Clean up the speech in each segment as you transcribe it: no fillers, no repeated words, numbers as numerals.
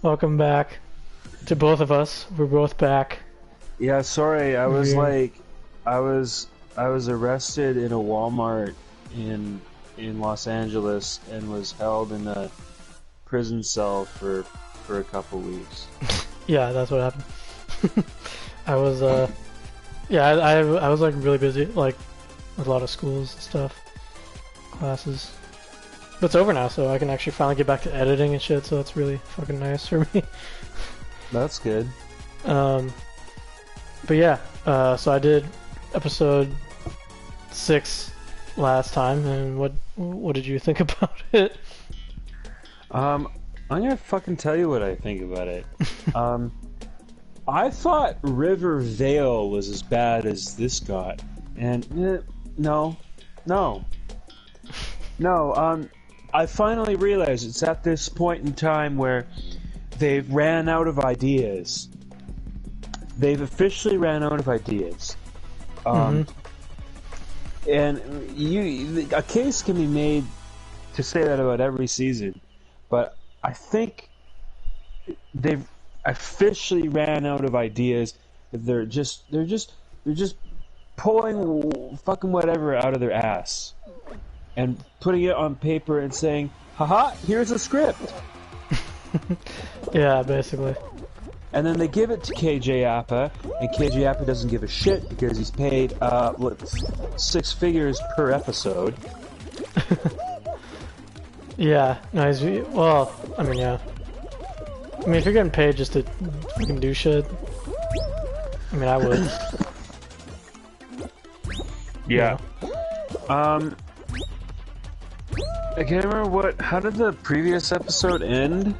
Welcome back to both of us. We're both back. Yeah, sorry. I was I was arrested in a Walmart in Los Angeles and was held in a prison cell for a couple weeks. Yeah, that's what happened. I was I was like really busy, like with a lot of schools and stuff, classes. But it's over now, so I can actually finally get back to editing and shit. So that's really fucking nice for me. That's good. But yeah, so I did episode 6 last time, and what did you think about it? I'm gonna fucking tell you what I think about it. I thought Riverdale was as bad as this got, and no. I finally realized it's at this point in time where they've ran out of ideas. They've officially ran out of ideas. And a case can be made to say that about every season, but I think they've officially ran out of ideas. They're just pulling fucking whatever out of their ass and putting it on paper and saying, haha, here's a script. Yeah, basically. And then they give it to KJ Appa, and KJ Appa doesn't give a shit because he's paid 6 figures per episode. Yeah, no, well, I mean, yeah. I mean, if you're getting paid just to fucking do shit, I mean, I would. Yeah. I can't remember how did the previous episode end?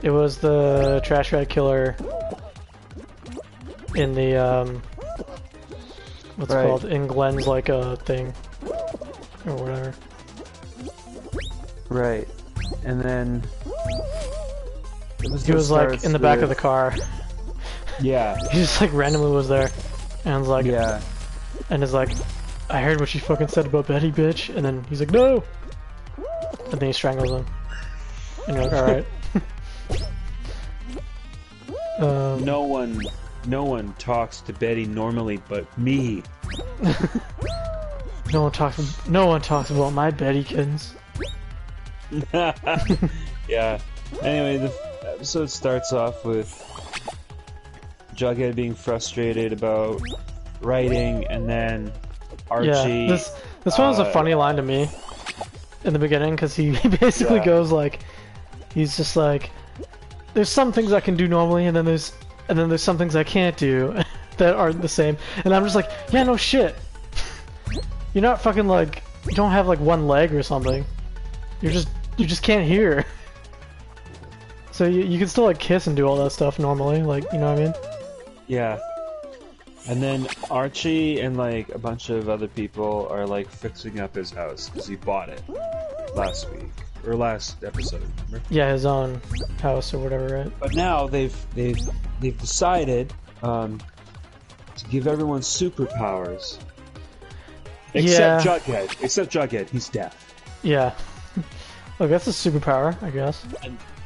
It was the trash rat killer in the, what's it called? In Glenn's, like, thing. Or whatever. Right. And then... He was, like, in the back of the car. Yeah. He just, like, randomly was there. And was like... Yeah. And is like, I heard what you fucking said about Betty, bitch. And then he's like, no! And then he strangles him. And you're like, alright. No one talks to Betty normally but me. No one talks about my Bettykins. Yeah. Anyway, the episode starts off with Jughead being frustrated about writing, and then Archie... Yeah, this one was a funny line to me in the beginning, because he basically goes like, he's just like, there's some things I can do normally, and then there's some things I can't do that aren't the same. And I'm just like, yeah, no shit. You're not fucking like, you don't have like one leg or something. You just can't hear. So you can still like kiss and do all that stuff normally, like, you know what I mean? Yeah. And then Archie and like a bunch of other people are like fixing up his house because he bought it last week or last episode. Remember? Yeah, his own house or whatever, right? But now they've decided to give everyone superpowers. Except Jughead. Except Jughead, he's deaf. Yeah. Look, that's a superpower, I guess.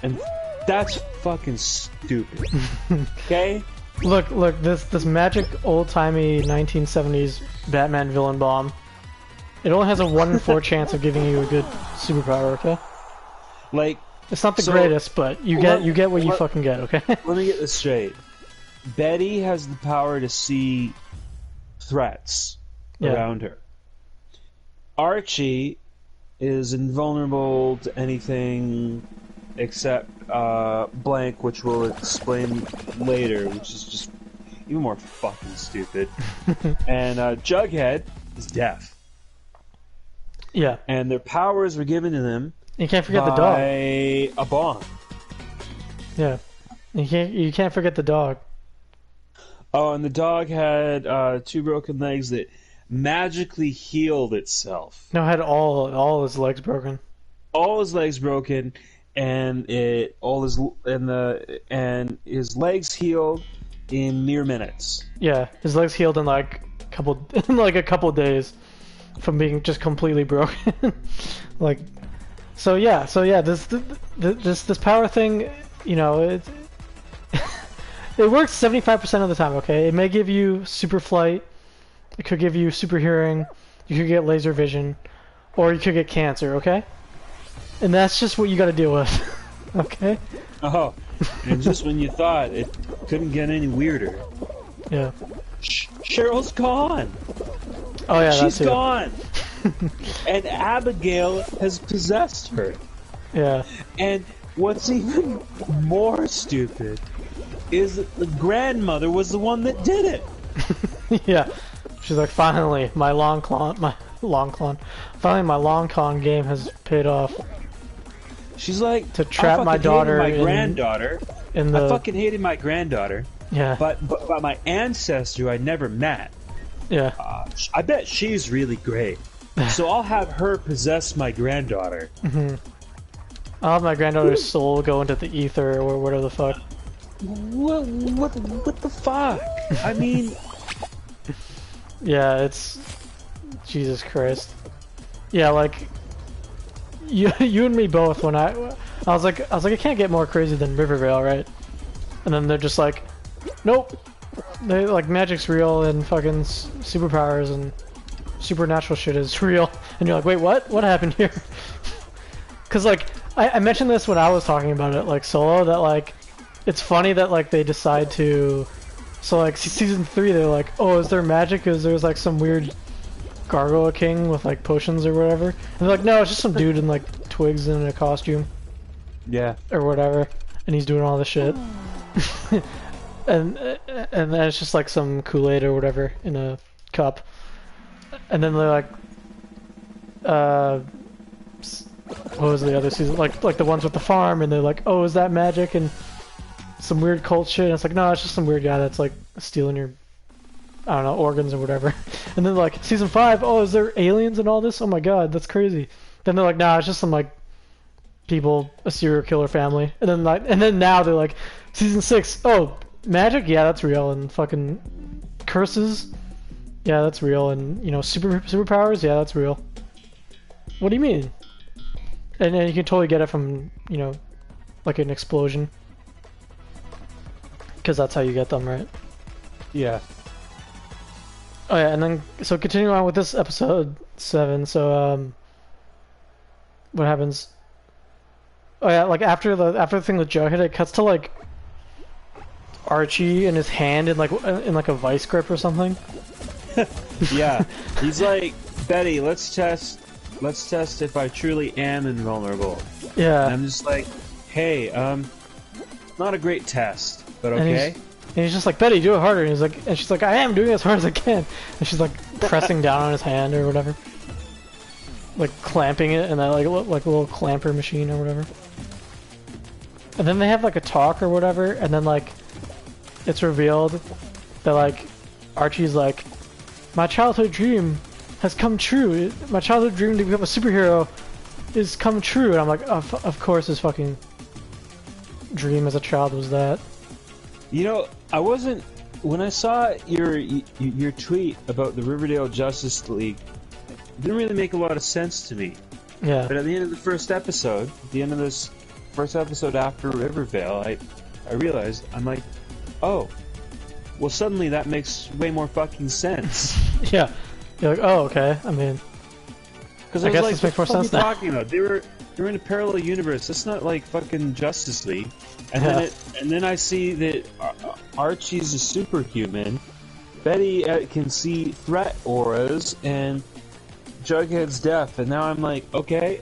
And that's fucking stupid. Okay? Look, this magic old-timey 1970s Batman villain bomb. It only has a 1 in 4 chance of giving you a good superpower, okay? Like, it's not the greatest, but you get what you fucking get, okay? Let me get this straight. Betty has the power to see threats around her. Archie is invulnerable to anything except blank, which we'll explain later, which is just even more fucking stupid. And Jughead is deaf. Yeah. And their powers were given to them. You can't forget the dog. By a bomb. Yeah. You can't forget the dog. Oh, and the dog had 2 broken legs that magically healed itself. No, it had all his legs broken. All his legs broken, and his legs healed in mere minutes. Yeah, his legs healed in like a couple days from being just completely broken. Like So yeah, this power thing, you know, it works 75% of the time. Okay, it may give you super flight, it could give you super hearing, you could get laser vision, or you could get cancer. Okay, and that's just what you got to deal with. Okay. Oh, and just when you thought it couldn't get any weirder. Yeah. Cheryl's gone. Oh yeah, she's that's gone. And Abigail has possessed her. Yeah. And what's even more stupid is that the grandmother was the one that did it. Yeah. She's like, finally, my long con game has paid off. She's like, to trap my daughter, my granddaughter. In the... I fucking hated my granddaughter. Yeah. But my ancestor I never met. Yeah. I bet she's really great. So I'll have her possess my granddaughter. Mm-hmm. I'll have my granddaughter's soul go into the ether or whatever the fuck. What the fuck? I mean... Yeah, it's... Jesus Christ. Yeah, like... You and me both, when I was like, it can't get more crazy than Riverdale, right? And then they're just like, nope. They like, magic's real and fucking superpowers and supernatural shit is real. And you're like, wait, what? What happened here? Cause like, I mentioned this when I was talking about it, like, solo, that like, it's funny that like they decide to, so like season 3 they're like, oh, is there magic? Cause there's like some weird Gargoyle King with like potions or whatever. And they're like, no, it's just some dude in like twigs and a costume. Yeah. Or whatever. And he's doing all this shit. and then it's just like some Kool-Aid or whatever in a cup. And then they're like, what was the other season? Like the ones with the farm, and they're like, oh, is that magic? And some weird cult shit. And it's like, no, it's just some weird guy that's like stealing your, I don't know, organs or whatever. And then like season 5, oh, is there aliens and all this? Oh my god, that's crazy. Then they're like, nah, it's just some like people, a serial killer family. And then now they're like, season 6, oh, magic, yeah, that's real. And fucking curses, yeah, that's real. And you know, superpowers, yeah, that's real. What do you mean? And you can totally get it from, you know, like an explosion, because that's how you get them, right? Yeah. Oh yeah, and then so continuing on with this episode 7. So what happens? Oh yeah, like after the thing with Jughead, it cuts to like Archie in his hand in like a vice grip or something. Yeah, he's like, Betty, let's test if I truly am invulnerable. Yeah. And I'm just like, hey, not a great test, but okay. And he's just like, Betty, do it harder. And he's like, and she's like, I am doing it as hard as I can. And she's like pressing down on his hand or whatever, like clamping it in that like a little clamper machine or whatever. And then they have like a talk or whatever, and then like it's revealed that like Archie's like, my childhood dream has come true. My childhood dream to become a superhero is come true. And I'm like, of course his fucking dream as a child was that. You know, I wasn't, when I saw your tweet about the Riverdale Justice League, it didn't really make a lot of sense to me. Yeah. But at the end of the first episode, at the end of this first episode after Riverdale, I realized, I'm like, oh, well suddenly that makes way more fucking sense. Yeah. You're like, oh, okay. I mean, because I I was guess like, this makes more what are you sense now. talking about? They were in a parallel universe. That's not like fucking Justice League. And Yeah. then I see that Archie's a superhuman. Betty can see threat auras, and Jughead's deaf. And now I'm like, okay,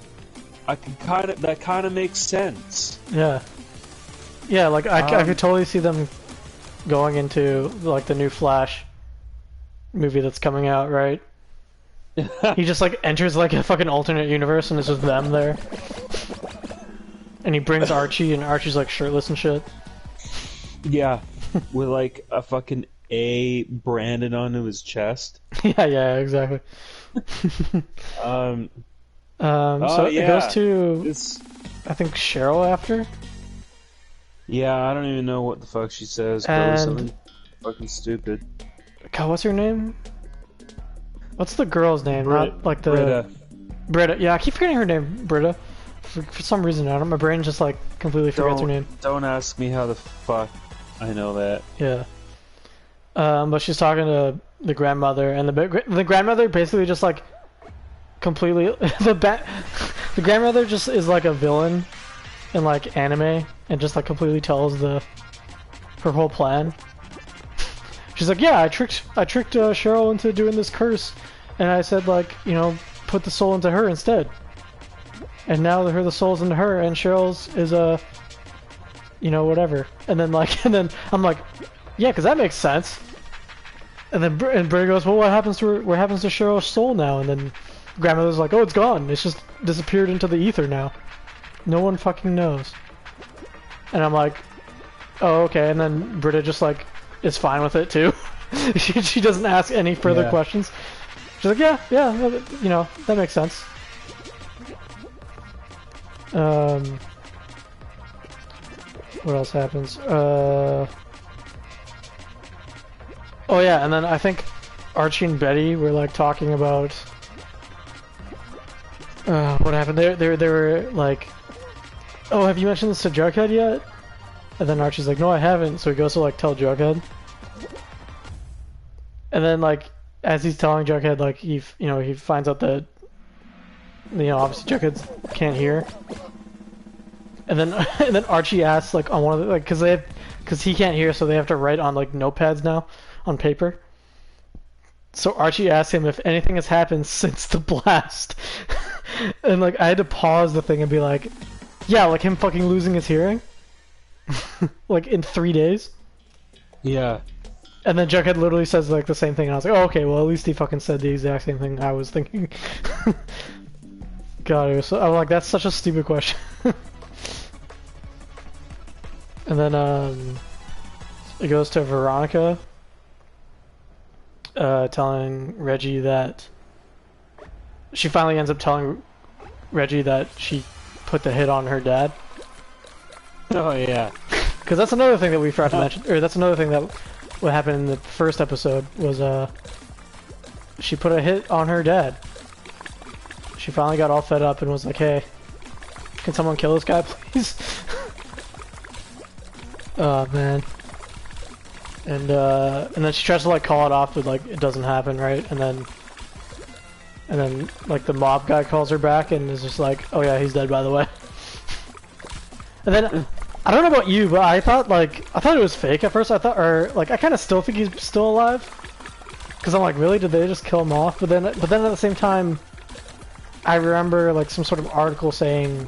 that kind of makes sense. Yeah. Yeah, like I could totally see them going into like the new Flash movie that's coming out, right? He just like enters like a fucking alternate universe and it's just them there. And he brings Archie, and Archie's like shirtless and shit. Yeah, with like a fucking A branded onto his chest. Yeah, exactly. So yeah. it goes to I think Cheryl after. Yeah, I don't even know what the fuck she says. Probably something fucking stupid. God, what's her name? What's the girl's name? Not like the Britta. Britta. Yeah, I keep forgetting her name. Britta. For some reason, I don't. My brain just like completely forgets her name. Don't ask me how the fuck I know that. Yeah. But she's talking to the grandmother, and the grandmother basically just like completely the grandmother just is like a villain in like anime, and just like completely tells her whole plan. She's like, yeah, I tricked Cheryl into doing this curse, and I said like, you know, put the soul into her instead. And now the soul's into her, and Cheryl's is you know, whatever. And then I'm like, yeah, because that makes sense. And then Bray goes, well, what happens to Cheryl's soul now? And then grandmother's like, oh, it's gone. It's just disappeared into the ether now. No one fucking knows. And I'm like, oh, okay. And then Britta just like is fine with it too. she doesn't ask any further questions. She's like, yeah, you know, that makes sense. What else happens? Oh yeah, and then I think Archie and Betty were like talking about what happened. They were like, oh, have you mentioned this to Jughead yet? And then Archie's like, no, I haven't. So he goes to like tell Jughead. And then like as he's telling Jughead, like he finds out that, you know, obviously Jughead can't hear. And then Archie asks like on one of the like because he can't hear, so they have to write on like notepads now on paper. So Archie asks him if anything has happened since the blast. And like I had to pause the thing and be like, yeah, like him fucking losing his hearing. Like in 3 days. Yeah. And then Jughead literally says like the same thing, and I was like, oh, okay, well at least he fucking said the exact same thing I was thinking. God, I'm like, that's such a stupid question. And then it goes to Veronica telling Reggie that she finally ends up telling Reggie that she put the hit on her dad. Oh yeah. Because that's another thing that we forgot to mention, or that's another thing that what happened in the first episode was she put a hit on her dad. She finally got all fed up and was like, hey, can someone kill this guy, please? Oh man. And then she tries to like call it off, but like it doesn't happen, right? And then like the mob guy calls her back and is just like, oh yeah, he's dead by the way. And then I don't know about you, but I thought it was fake at first. I kind of still think he's still alive. Cause I'm like, really? Did they just kill him off? But then at the same time, I remember like some sort of article saying,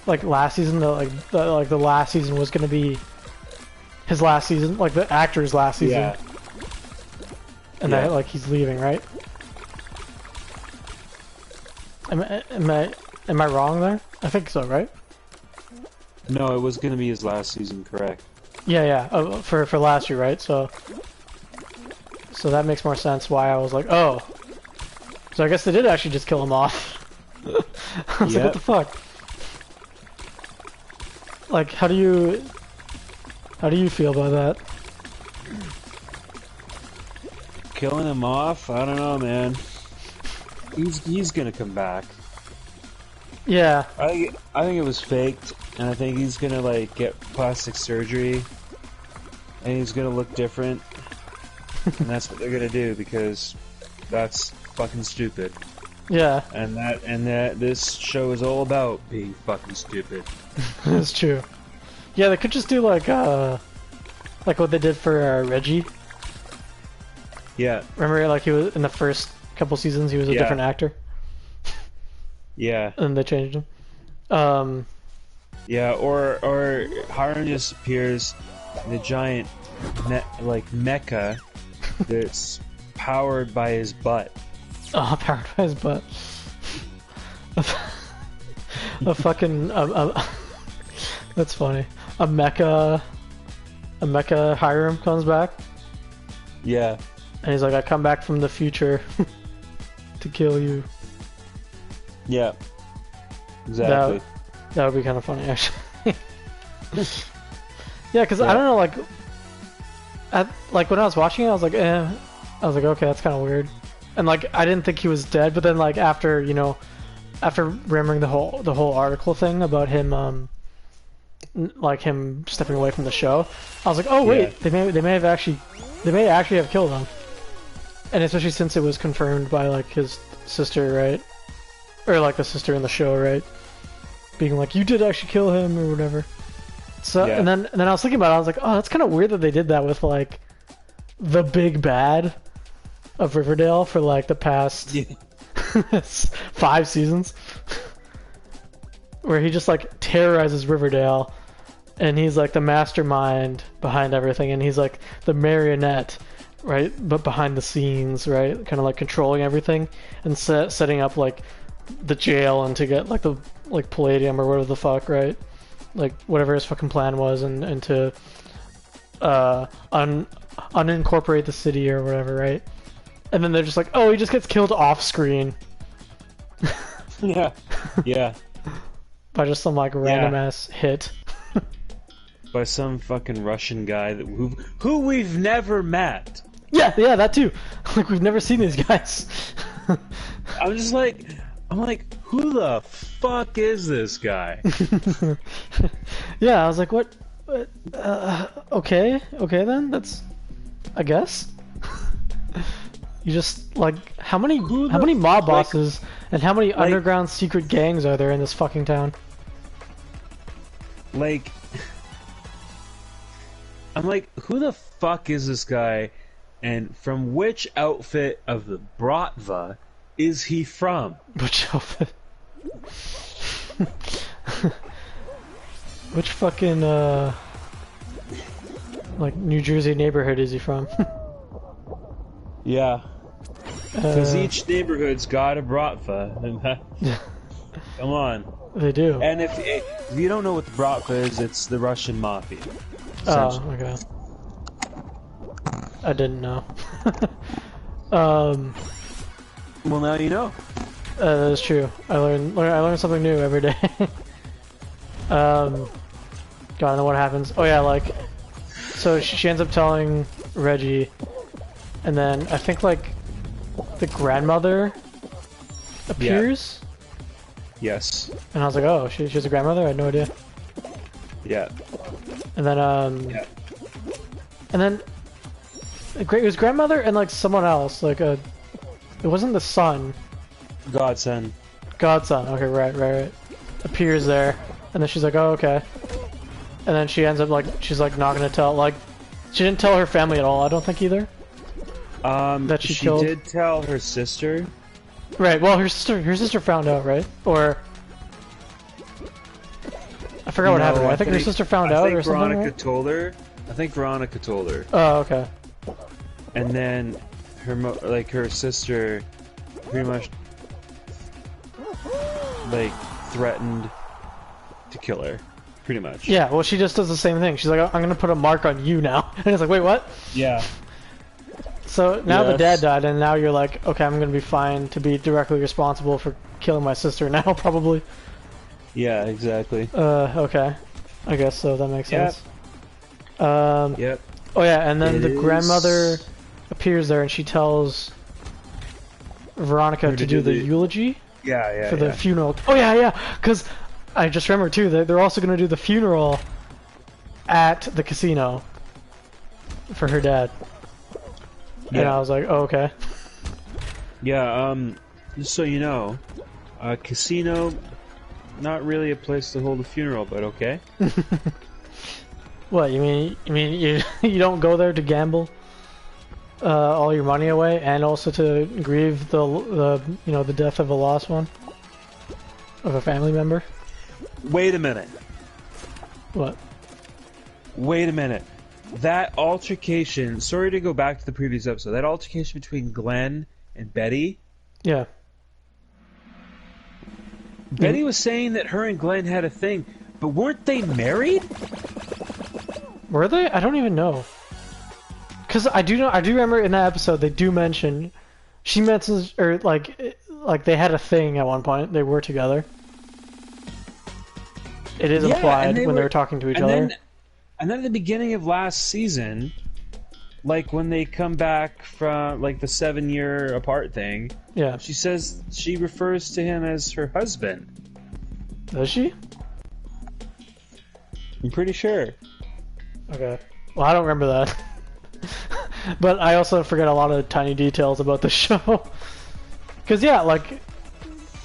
like last season, that the last season was gonna be his last season, like the actor's last season. Yeah. And that like he's leaving, right? Am I wrong there? I think so, right? No, it was gonna be his last season, correct? Yeah, for last year, right? So that makes more sense. Why I was like, oh, so I guess they did actually just kill him off. I was like, what the fuck? Like, how do you feel about that? Killing him off? I don't know, man. He's gonna come back. Yeah. I think it was faked, and I think he's gonna like get plastic surgery, and he's gonna look different, and that's what they're gonna do because that's fucking stupid. Yeah. And that this show is all about being fucking stupid. That's true. Yeah, they could just do like what they did for Reggie. Yeah. Remember, like he was in the first couple seasons, he was a different actor. Yeah. And they changed him. Yeah, or Hiram just appears in a giant mecha that's powered by his butt. Oh, powered by his butt. A fucking that's funny. A mecha Hiram comes back. Yeah. And he's like, I come back from the future to kill you. Yeah. Exactly. That would be kind of funny, actually. Yeah, because I don't know, like when I was watching it, I was like, eh. I was like, okay, that's kind of weird. And like, I didn't think he was dead, but then like after, you know, after remembering the whole article thing about him, like him stepping away from the show, I was like, oh wait, Yeah. they may actually have killed him, and especially since it was confirmed by like his sister, right, or like the sister in the show, right, being like, you did actually kill him or whatever. So Yeah. and then I was thinking about it, I was like, oh, that's kind of weird that they did that with like the big bad of Riverdale for like the past 5 seasons, where he just like terrorizes Riverdale, and he's like the mastermind behind everything, and he's like the marionette, right, but behind the scenes, right, kind of like controlling everything and setting up like the jail and to get like the palladium or whatever the fuck, right, like whatever his fucking plan was, and to unincorporate the city or whatever, right? And then they're just like, oh, he just gets killed off screen. Yeah. Yeah. By just some like random ass hit. By some fucking Russian guy who we've never met. Yeah, that too. Like we've never seen these guys. I'm like, who the fuck is this guy? Yeah, I was like, what? Okay then. That's, I guess. You just like how many mob bosses and how many underground secret gangs are there in this fucking town? Like, I'm like, who the fuck is this guy, and from which outfit of the Bratva is he from? Which outfit? Which fucking like New Jersey neighborhood is he from? Yeah, because each neighborhood's got a Bratva, and come on. They do. And if you don't know what the Bratva is, it's the Russian mafia. Oh, okay. I didn't know. Well, now you know. that's true. I learn something new every day. God, I don't know what happens. Oh yeah, like, so she ends up telling Reggie, and then I think like the grandmother appears. Yes. And I was like, oh, she's a grandmother? I had no idea. Yeah. And then, Yeah. and then, it was grandmother and like someone else, like it wasn't the son. Godson. Godson, okay, right. Appears there, and then she's like, oh, okay. And then she ends up like, she's like not gonna tell, like, she didn't tell her family at all, I don't think either. That she killed. Did tell her sister. Right, well, her sister found out, right? Or I forgot what happened. I think her sister found out or something. Veronica told her. I think Veronica told her. Oh, okay. And then her sister pretty much like threatened to kill her. Pretty much. Yeah, well, she just does the same thing. She's like, I'm gonna put a mark on you now. And it's like, wait, what? Yeah. So now the dad died, and now you're like, okay, I'm gonna be fine to be directly responsible for killing my sister now, probably. Yeah, exactly. Okay. I guess so, that makes sense. Yep. Oh yeah, and then the grandmother appears there, and she tells Veronica to do the eulogy. Yeah. For the funeral. Oh yeah, because I just remember too that they're also gonna do the funeral at the casino for her dad. Yeah. And I was like, oh, okay. Yeah, just so you know, a casino, not really a place to hold a funeral, but okay. What, you mean you don't go there to gamble all your money away and also to grieve the death of a lost one? Of a family member? Wait a minute. What? Wait a minute. That altercation, sorry to go back to the previous episode, that altercation between Glenn and Betty. Yeah. Betty was saying that her and Glenn had a thing, but weren't they married? Were they? I don't even know. Cause I do remember in that episode they do mention, she mentions, or like they had a thing at one point, they were together. It is implied when they were talking to each other. And then at the beginning of last season, like when they come back from like the 7-year apart thing, Yeah. she says she refers to him as her husband. Does she? I'm pretty sure. Okay. Well, I don't remember that. But I also forget a lot of tiny details about the show. Cause yeah, like,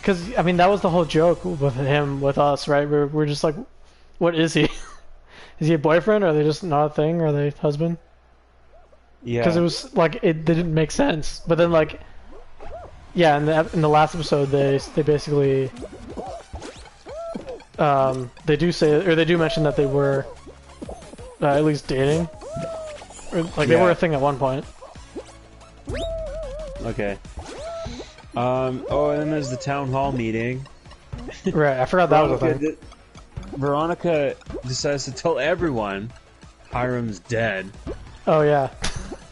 cause I mean that was the whole joke with him with us, right? We're just like, what is he? Is he a boyfriend? Or are they just not a thing? Or are they husband? Yeah. Because it was like it didn't make sense. But then like, yeah, in the last episode they basically they do say, or they do mention that they were at least dating, or like they were a thing at one point. Okay. Oh, and then there's the town hall meeting. Right, I forgot that was a thing. Veronica decides to tell everyone Hiram's dead. Oh yeah,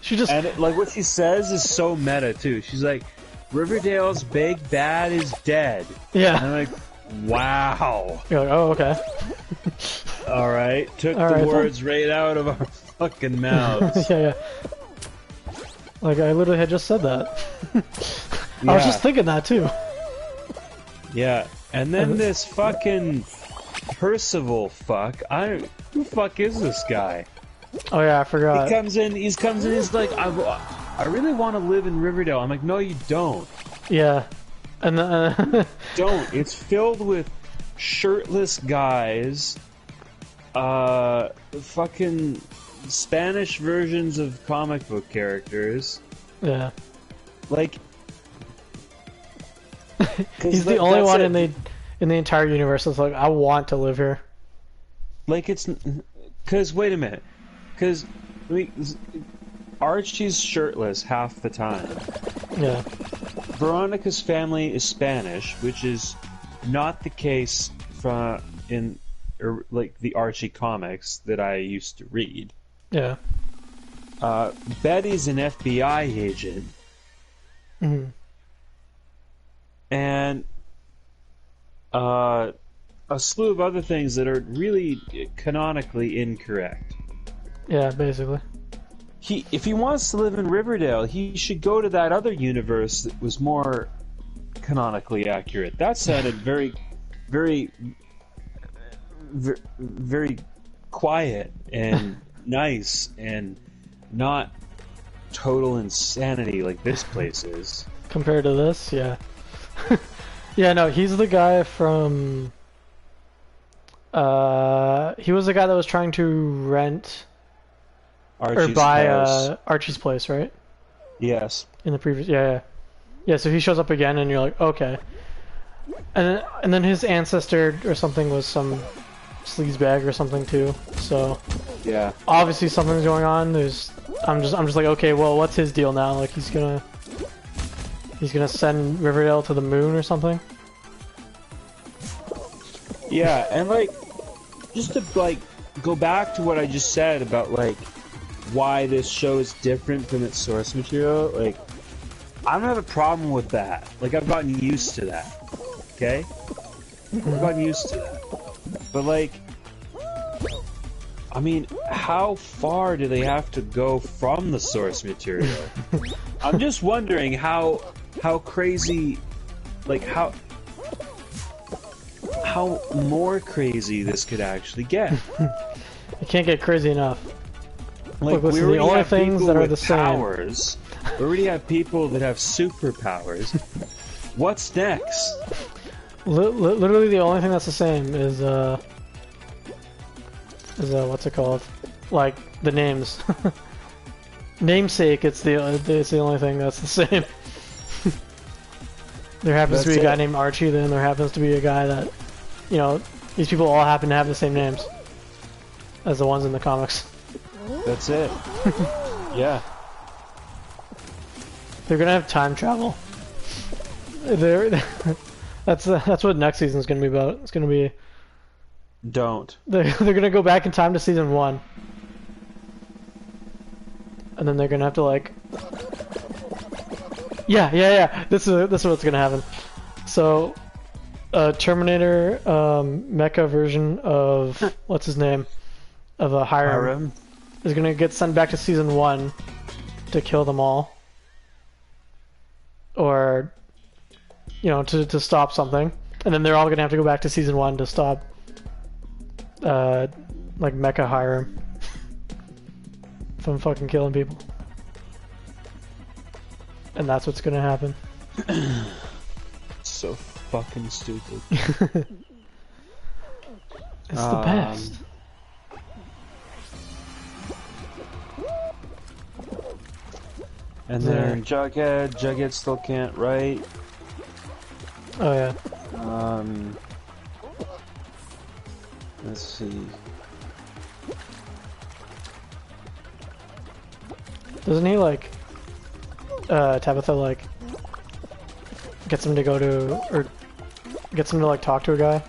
she just And like what she says is so meta too. She's like, Riverdale's big bad is dead. yeah. And I'm like, wow. You're like, oh okay. All right, took All the right, words right out of our fucking mouths. Yeah. Like I literally had just said that. I was just thinking that too. Yeah, and then this fucking Percival fuck. Who fuck is this guy? Oh yeah, I forgot. He comes in. He's like, I really want to live in Riverdale. I'm like, no, you don't. Yeah, and Don't. It's filled with shirtless guys. Fucking Spanish versions of comic book characters. yeah. Like, He's the only one in the entire universe that's like, I want to live here. Like it's, cause wait a minute, cause Archie's shirtless half the time. Yeah. Veronica's family is Spanish, which is not the case like the Archie comics that I used to read. Yeah. Betty's an FBI agent. Mm-hmm. And a slew of other things that are really canonically incorrect. Yeah, basically. If he wants to live in Riverdale, he should go to that other universe that was more canonically accurate. That sounded very, very, very, very quiet and nice and not total insanity like this place is. Compared to this, yeah. Yeah, no, he's the guy from... he was the guy that was trying to rent... Archie's or buy house. Archie's place, right? Yes. In the previous... Yeah, so he shows up again and you're like, okay. And then his ancestor or something was some sleazebag or something too, so... Yeah. Obviously something's going on, I'm just like, okay, well, what's his deal now? Like, he's gonna send Riverdale to the moon or something? Yeah, and like, just to like go back to what I just said about like why this show is different from its source material, like I don't have a problem with that. Like I've gotten used to that. Okay? I've gotten used to that. But like, I mean, how far do they have to go from the source material? I'm just wondering how crazy, like how more crazy this could actually get. You can't get crazy enough. Like, Look, listen, the only things that are the same. Powers. We already have people that have superpowers. What's next? Literally, the only thing that's the same is what's it called? Like the names. Namesake. It's the only thing that's the same. There happens to be a guy named Archie. Then there happens to be a guy that, you know, these people all happen to have the same names as the ones in the comics. That's it. Yeah. They're gonna have time travel. That's what next season's gonna be about. It's gonna be. Don't. They're gonna go back in time to season 1, and then they're gonna have to like. Yeah. This is what's gonna happen. So, a Terminator mecha version of what's his name, of a Hiram. is gonna get sent back to season 1 to kill them all, or you know, to stop something, and then they're all gonna have to go back to season 1 to stop, like Mecha Hiram from fucking killing people, and that's what's gonna happen. So fucking stupid. It's the best. And then Jughead still can't write. Oh yeah. Let's see. Doesn't he like Tabitha like gets him to go to, or gets him to like talk to a guy?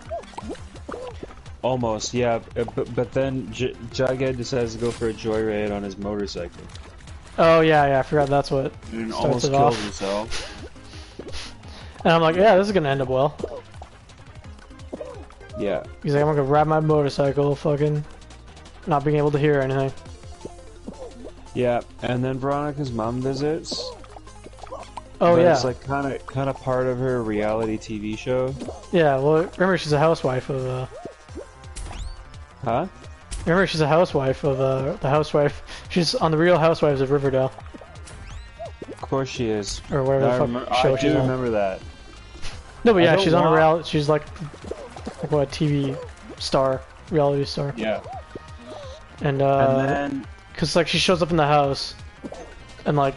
Almost, yeah. But then Jughead decides to go for a joyride on his motorcycle. Oh yeah, I forgot that's what And starts almost it killed off. himself. And I'm like, yeah, this is gonna end up well. Yeah. He's like, I'm gonna ride my motorcycle, fucking not being able to hear anything. Yeah, and then Veronica's mom visits. Oh but yeah. It's like kind of part of her reality TV show. Yeah, well, remember she's a housewife of Huh? Remember she's a housewife of the housewife. She's on the Real Housewives of Riverdale, Of course she is. or whatever the fuck show I she's do on. remember that. No, but I yeah, don't she's on a want- reality. She's like what, TV star, reality star. Yeah. And then cause like she shows up in the house, and like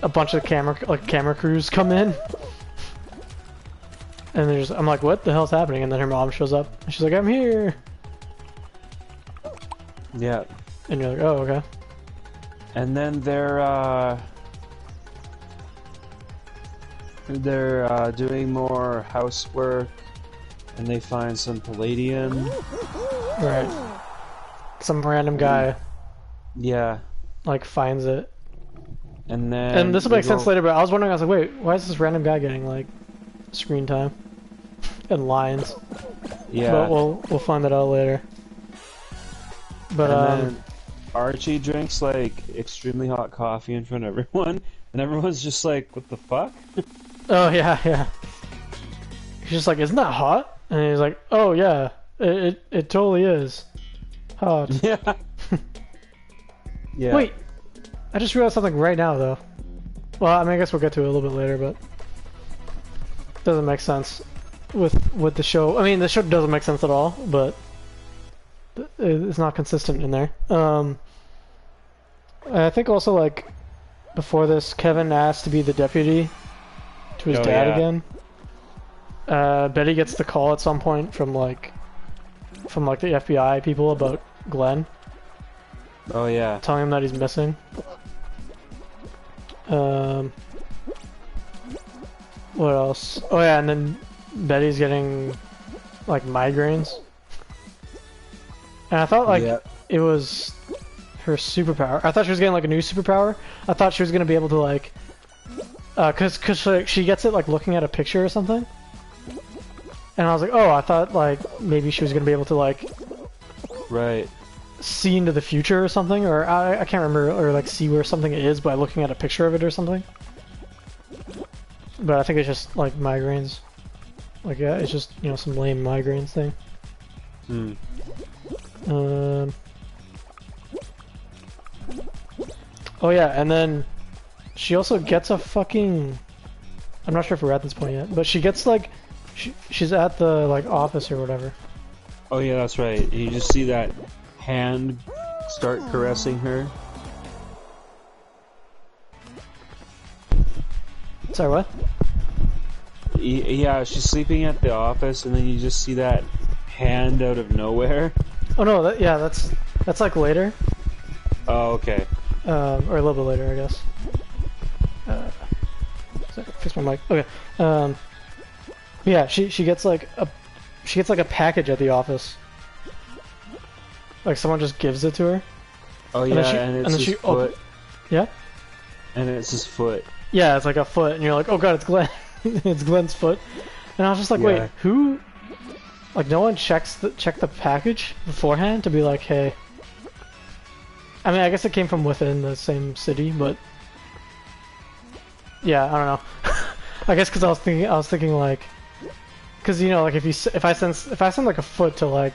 a bunch of camera crews come in, and I'm like, what the hell's happening? And then her mom shows up, and she's like, I'm here, yeah. and you're like, oh okay. And then they're doing more housework, and they find some palladium. Right. Some random guy Yeah. like finds it. And then And this will make they sense go- later, but I was wondering, I was like, wait, why is this random guy getting like screen time and lines? Yeah. But we'll find that out later. But and then Archie drinks like extremely hot coffee in front of everyone, and everyone's just like, "What the fuck?" oh yeah. He's just like, isn't that hot? And he's like, oh yeah, it totally is hot. Yeah. Yeah. Wait, I just realized something right now though. Well, I mean, I guess we'll get to it a little bit later, but it doesn't make sense with the show. I mean, the show doesn't make sense at all, but it's not consistent in there. I think also like before this, Kevin asked to be the deputy to his dad again. Betty gets the call at some point from like the FBI people about Glenn, Oh yeah. telling him that he's missing. What else? Oh yeah, and then Betty's getting like migraines. And I thought like Yeah. it was her superpower. I thought she was getting like a new superpower. I thought she was gonna be able to like, cause she gets it like looking at a picture or something. And I was like, oh, I thought like maybe she was gonna be able to like Right. see into the future or something, or I can't remember, or like see where something is by looking at a picture of it or something. But I think it's just like migraines. Like yeah, it's just, you know, some lame migraines thing. Hmm. Oh yeah, and then she also gets a fucking, I'm not sure if we're at this point yet, but she gets like, she's at the like office or whatever. Oh yeah, that's right. And you just see that hand start caressing her. Sorry, what? Yeah, she's sleeping at the office, and then you just see that hand out of nowhere. Oh no, yeah, that's like later. Oh, okay. Or a little bit later, I guess. Sorry, fix my mic. Okay. Yeah, she gets like a package at the office. Like someone just gives it to her. Oh And yeah, then and it's his foot. Yeah. And it's his foot. Yeah, it's like a foot, and you're like, oh god, it's Glenn. It's Glenn's foot. And I was just like, wait, Yeah. who? Like, no one checked the package beforehand to be like, hey, I mean, I guess it came from within the same city, but yeah, I don't know. I guess because I was thinking like, because you know, like if I send like a foot to like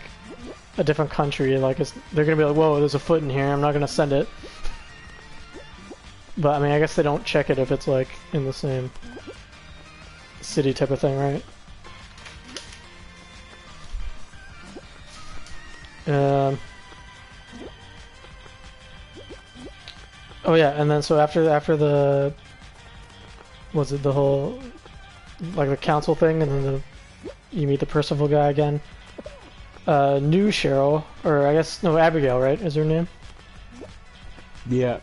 a different country, like they're gonna be like, whoa, there's a foot in here. I'm not gonna send it. But I mean, I guess they don't check it if it's like in the same city type of thing, right? Oh yeah, and then so after the was it the whole like the council thing, and then you meet the Percival guy again. New Cheryl, or I guess no, Abigail, right? Is her name? Yeah.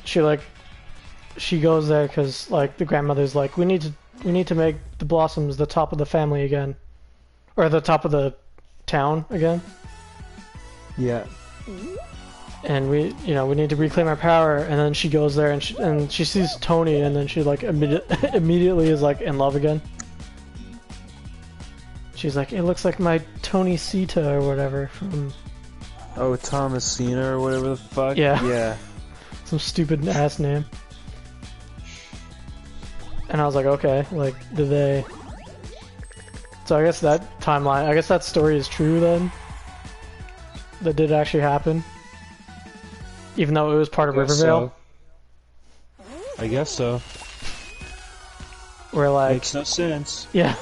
She goes there because like the grandmother's like, we need to make the Blossoms the top of the family again, or the top of the town again. Yeah. And we need to reclaim our power. And then she goes there and she sees Tony, and then she like immediately is like in love again. She's like, it looks like my Tony Sita or whatever from. Oh, Thomasina or whatever the fuck. Yeah. Yeah. Some stupid ass name. And I was like, okay, like, did they... So I guess that timeline, I guess that story is true then? That did actually happen? Even though it was part of Riverdale? So. I guess so. Where like... Makes no sense. Yeah.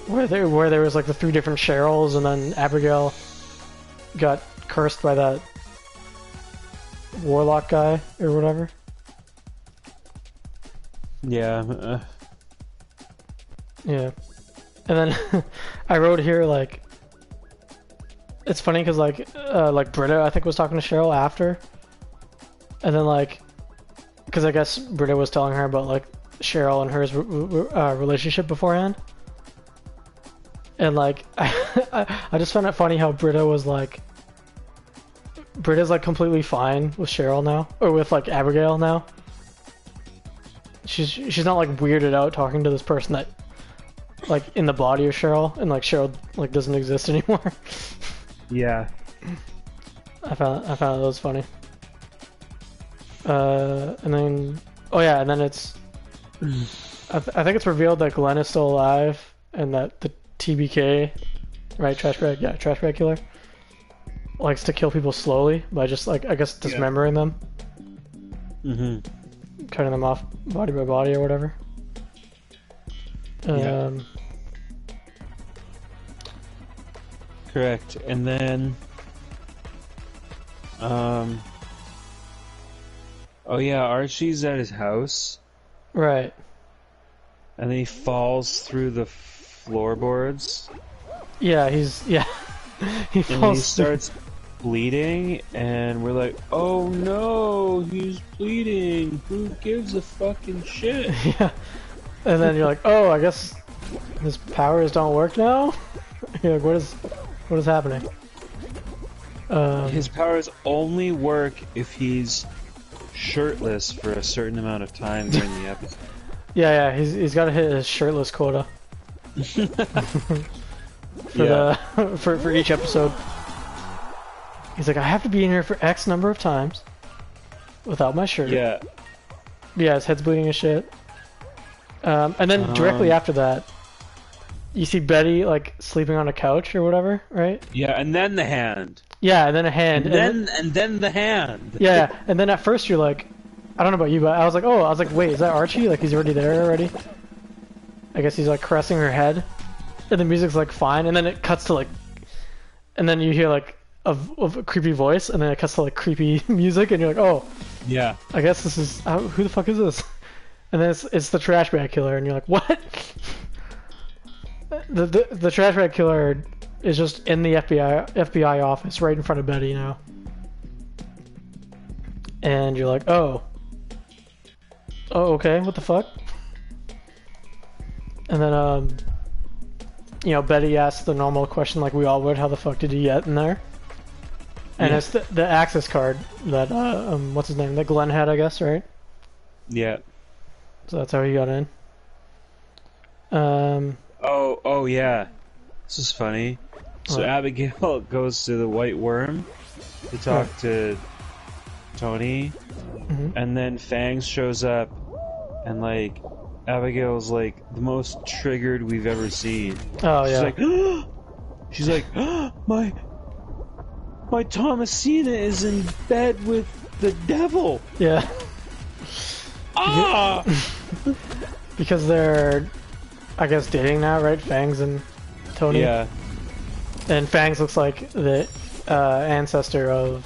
Where there was like the 3 different Cheryls, and then Abigail got cursed by that warlock guy, or whatever. Yeah. Yeah. And then I wrote here like it's funny because like Britta I think was talking to Cheryl after, and then like because I guess Britta was telling her about like Cheryl and hers relationship beforehand, and like I just found it funny how Britta's like completely fine with Cheryl now, or with like Abigail now. She's not like weirded out talking to this person that like in the body of Cheryl, and like Cheryl like doesn't exist anymore. Yeah. I found that was funny. And then and then it's I think it's revealed that Glenn is still alive, and that the TBK, right, trash bag killer, likes to kill people slowly by just like I guess dismembering them. Mm-hmm. Cutting them off body by body or whatever. Correct. And then oh yeah, Archie's at his house. Right. And then he falls through the floorboards. Yeah, he falls and he starts bleeding, and we're like, oh no, he's bleeding, who gives a fucking shit? Yeah. And then you're like, oh, I guess his powers don't work now? You're like, what is happening? His powers only work if he's shirtless for a certain amount of time during the episode. Yeah, he's got to hit his shirtless quota. For each episode. He's like, I have to be in here for X number of times without my shirt. Yeah. Yeah, his head's bleeding as shit. And then directly after that, you see Betty like sleeping on a couch or whatever, right? Yeah, and then the hand. Yeah, and then a hand. And then the hand. Yeah, and then at first you're like, I don't know about you, but I was like, wait, is that Archie? Like he's already there already? I guess he's like caressing her head, and the music's like fine, and then it cuts to like, and then you hear like of a creepy voice, and then it cuts to like creepy music, and you're like, oh, yeah, I guess this is who the fuck is this? And then it's the trash bag killer, and you're like, what? The trash bag killer is just in the FBI office right in front of Betty now, and you're like, oh, okay, what the fuck? And then Betty asks the normal question like we all would, how the fuck did he get in there? And it's the access card that what's his name, that Glenn had, I guess, right? Yeah. So that's how he got in. Oh yeah. This is funny. So Abigail goes to the White Worm to talk to Tony, and then Fangs shows up, and like Abigail's like the most triggered we've ever seen. Oh she's yeah. Like, she's like, my Thomasina is in bed with the devil. Yeah. Ah! Because they're, I guess, dating now, right? Fangs and Tony. Yeah. And Fangs looks like the ancestor of.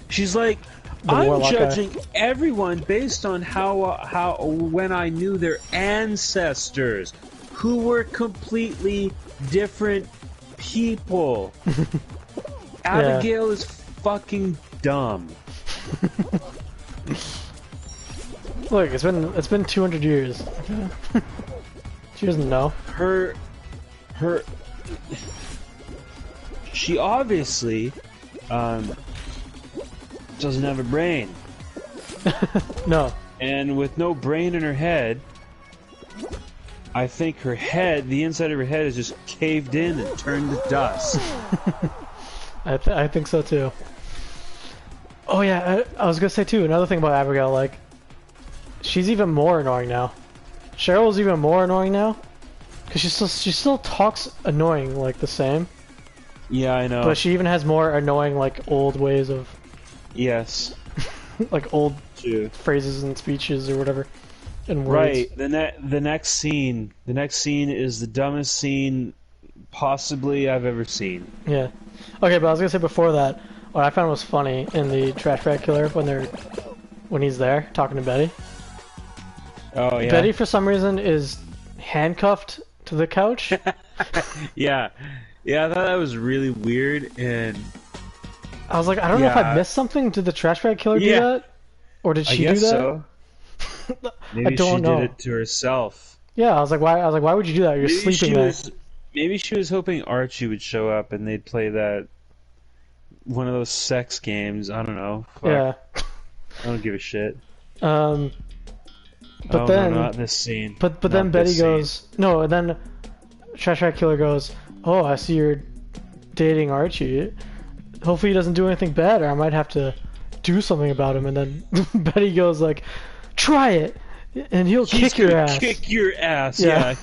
She's like, I'm judging everyone based on how when I knew their ancestors, who were completely different people. Abigail is fucking dumb. Look, it's been 200 years. She doesn't know. She obviously doesn't have a brain. No. And with no brain in her head, I think her head, the inside of her head, is just caved in and turned to dust. I think so too. Oh yeah, I was gonna say too, another thing about Abigail, like, she's even more annoying now. Cheryl's even more annoying now, because she still talks annoying, like, the same. Yeah, I know. But she even has more annoying, like, old ways of... Yes. like, old phrases and speeches or whatever. And words. Right. The next scene is the dumbest scene possibly I've ever seen. Yeah. Okay, but I was gonna say before that, what I found was funny in the trash bag killer when he's there talking to Betty. Oh yeah. Betty for some reason is handcuffed to the couch. Yeah. Yeah, I thought that was really weird, and I was like, I don't know if I missed something. Did the trash bag killer do that? Or did she do that? So. Maybe I don't know. Did it to herself. Yeah, I was like, why would you do that? You're sleeping there. Maybe she was hoping Archie would show up and they'd play that one of those sex games. I don't know. Fuck. Yeah. I don't give a shit. But then no, not this scene. But then Betty goes no, and then trash bag killer goes, "Oh, I see you're dating Archie. Hopefully he doesn't do anything bad, or I might have to do something about him." And then Betty goes like, "Try it, and he'll kick your ass." Kick your ass. Yeah.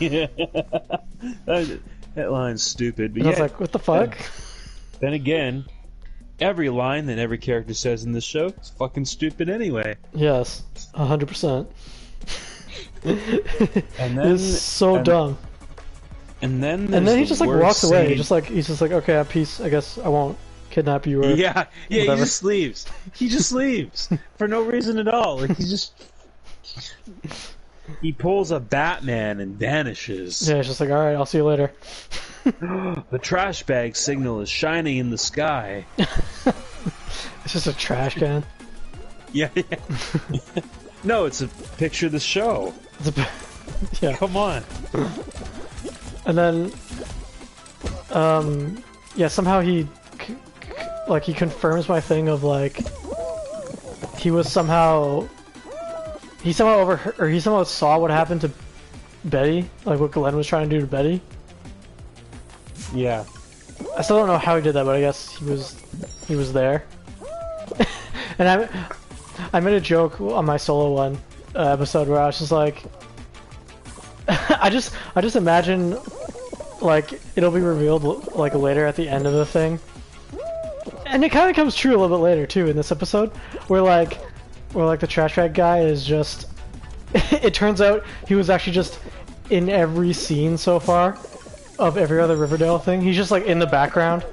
That line's stupid. But and I was like, "What the fuck?" Then again, every line that every character says in this show is fucking stupid anyway. Yes, 100%. And then it's so dumb. And then he just like walks away. He's just like, okay, peace. I guess I won't kidnap you. Or yeah. whatever. He just leaves. He just leaves for no reason at all. Like he pulls a Batman and vanishes. Yeah, he's just like, all right, I'll see you later. The trash bag signal is shining in the sky. It's just a trash can. Yeah. No, it's a picture of the show. Yeah. Come on. And then, yeah, somehow he confirms my thing of like, he somehow overheard, or he somehow saw what happened to Betty, like what Glenn was trying to do to Betty. Yeah. I still don't know how he did that, but I guess he was there. And I made a joke on my solo one episode where I was just like, I just imagine like it'll be revealed like later at the end of the thing, and it kind of comes true a little bit later too in this episode, where the trash bag guy is just. It turns out he was actually just in every scene so far of every other Riverdale thing. He's just like in the background.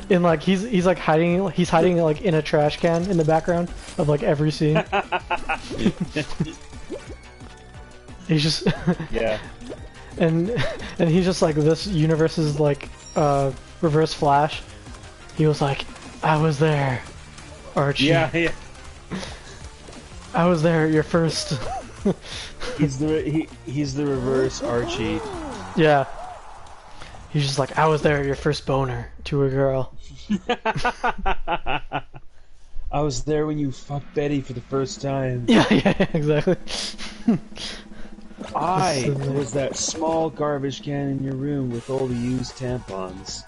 In like he's like hiding like in a trash can in the background of like every scene. He's just yeah. And he's just like, this universe is like Reverse Flash. He was like, I was there, Archie. Yeah. I was there at your first. He's the reverse Archie. Yeah. He's just like, I was there at your first boner to a girl. I was there when you fucked Betty for the first time. Yeah, exactly. I was that small garbage can in your room with all the used tampons.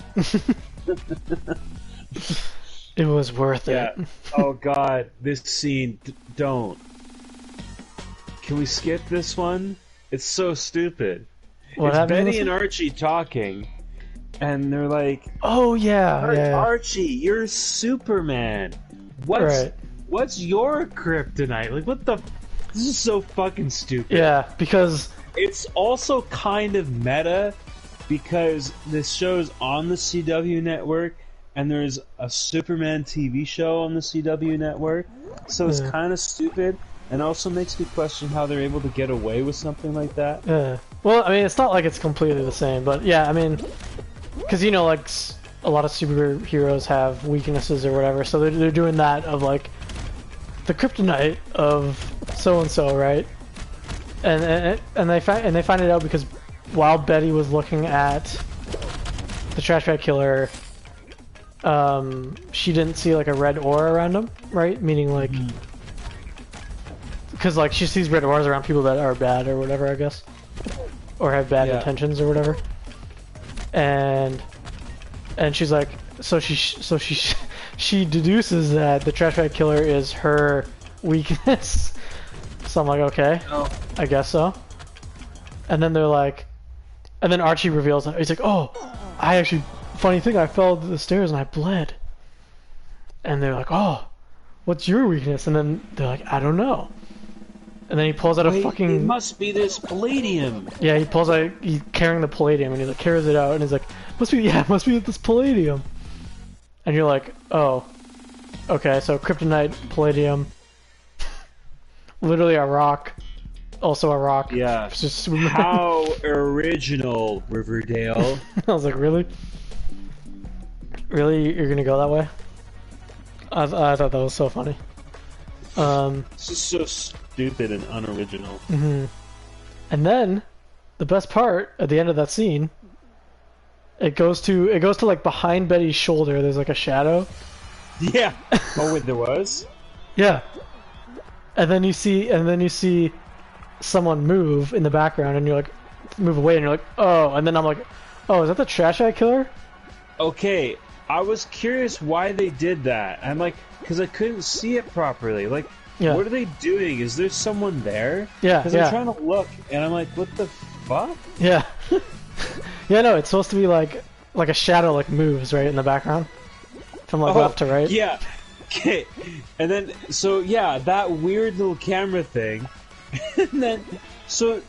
It was worth it. Oh god, this scene, don't. Can we skip this one? It's so stupid. What it's Betty and Archie talking, and they're like, "Oh yeah, Archie, you're Superman. What's your kryptonite? Like, what the? This is so fucking stupid." Yeah, because it's also kind of meta, because this show's on the CW network, and there's a Superman TV show on the CW network, so it's kind of stupid. And also makes me question how they're able to get away with something like that. Yeah. Well, I mean, it's not like it's completely the same, but yeah, I mean, because, you know, like, a lot of superheroes have weaknesses or whatever, so they're doing that of, like, the kryptonite of so-and-so, right? And they find it out because while Betty was looking at the trash bag killer, she didn't see, like, a red aura around him, right? Meaning, like... Because, like, she sees red auras around people that are bad or whatever, I guess. Or have bad intentions or whatever. And she's like, she deduces that the trash bag killer is her weakness. So I'm like, okay, I guess so. And then they're like, and then Archie reveals, he's like, oh, I actually, funny thing, I fell to the stairs and I bled. And they're like, oh, what's your weakness? And then they're like, I don't know. And then he pulls out a fucking... It must be this palladium! Yeah, he pulls out... He's carrying the palladium, and he like carries it out, and he's like, must be this palladium. And you're like, oh. Okay, so kryptonite, palladium. Literally a rock. Also a rock. Yeah. Just... How original, Riverdale. I was like, really? Really? You're gonna go that way? I thought that was so funny. This is so stupid and unoriginal. And then, the best part at the end of that scene, it goes to like behind Betty's shoulder. There's like a shadow. Yeah. Oh wait, there was. Yeah. And then you see someone move in the background, and you're like, move away, and you're like, oh. And then I'm like, oh, is that the trash bag killer? Okay, I was curious why they did that. I'm like, because I couldn't see it properly. Like, what are they doing? Is there someone there? Yeah, because I'm trying to look, and I'm like, what the fuck? Yeah. Yeah, no, it's supposed to be like a shadow like moves right in the background from like left to right. Yeah. Okay. And then so yeah, that weird little camera thing, and then so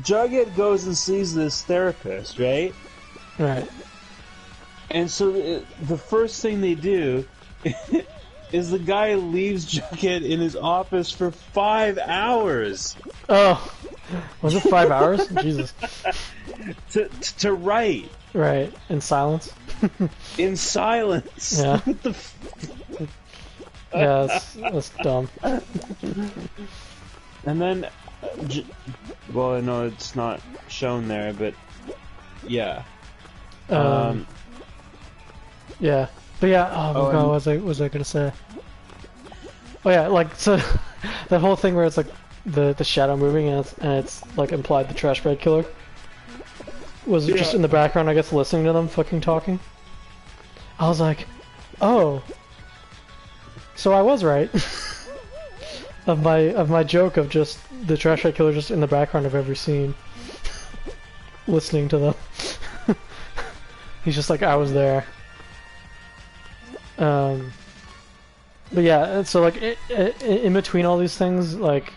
Jughead goes and sees this therapist, right? Right. And so the first thing they do is the guy leaves Jughead in his office for 5 hours. Oh, was it 5 hours? Jesus. To write. Right, in silence. In silence. Yeah. What the yeah, that's dumb. And then, well, I know it's not shown there, but yeah. Yeah, but yeah. Oh my god, what was I gonna say? Oh yeah, like so, the whole thing where it's like the shadow moving and it's like implied the trash bag killer was just in the background, I guess, listening to them fucking talking. I was like, oh, so I was right. of my joke of just the trash bag killer just in the background of every scene, listening to them. He's just like, I was there. But yeah, so like in between all these things, like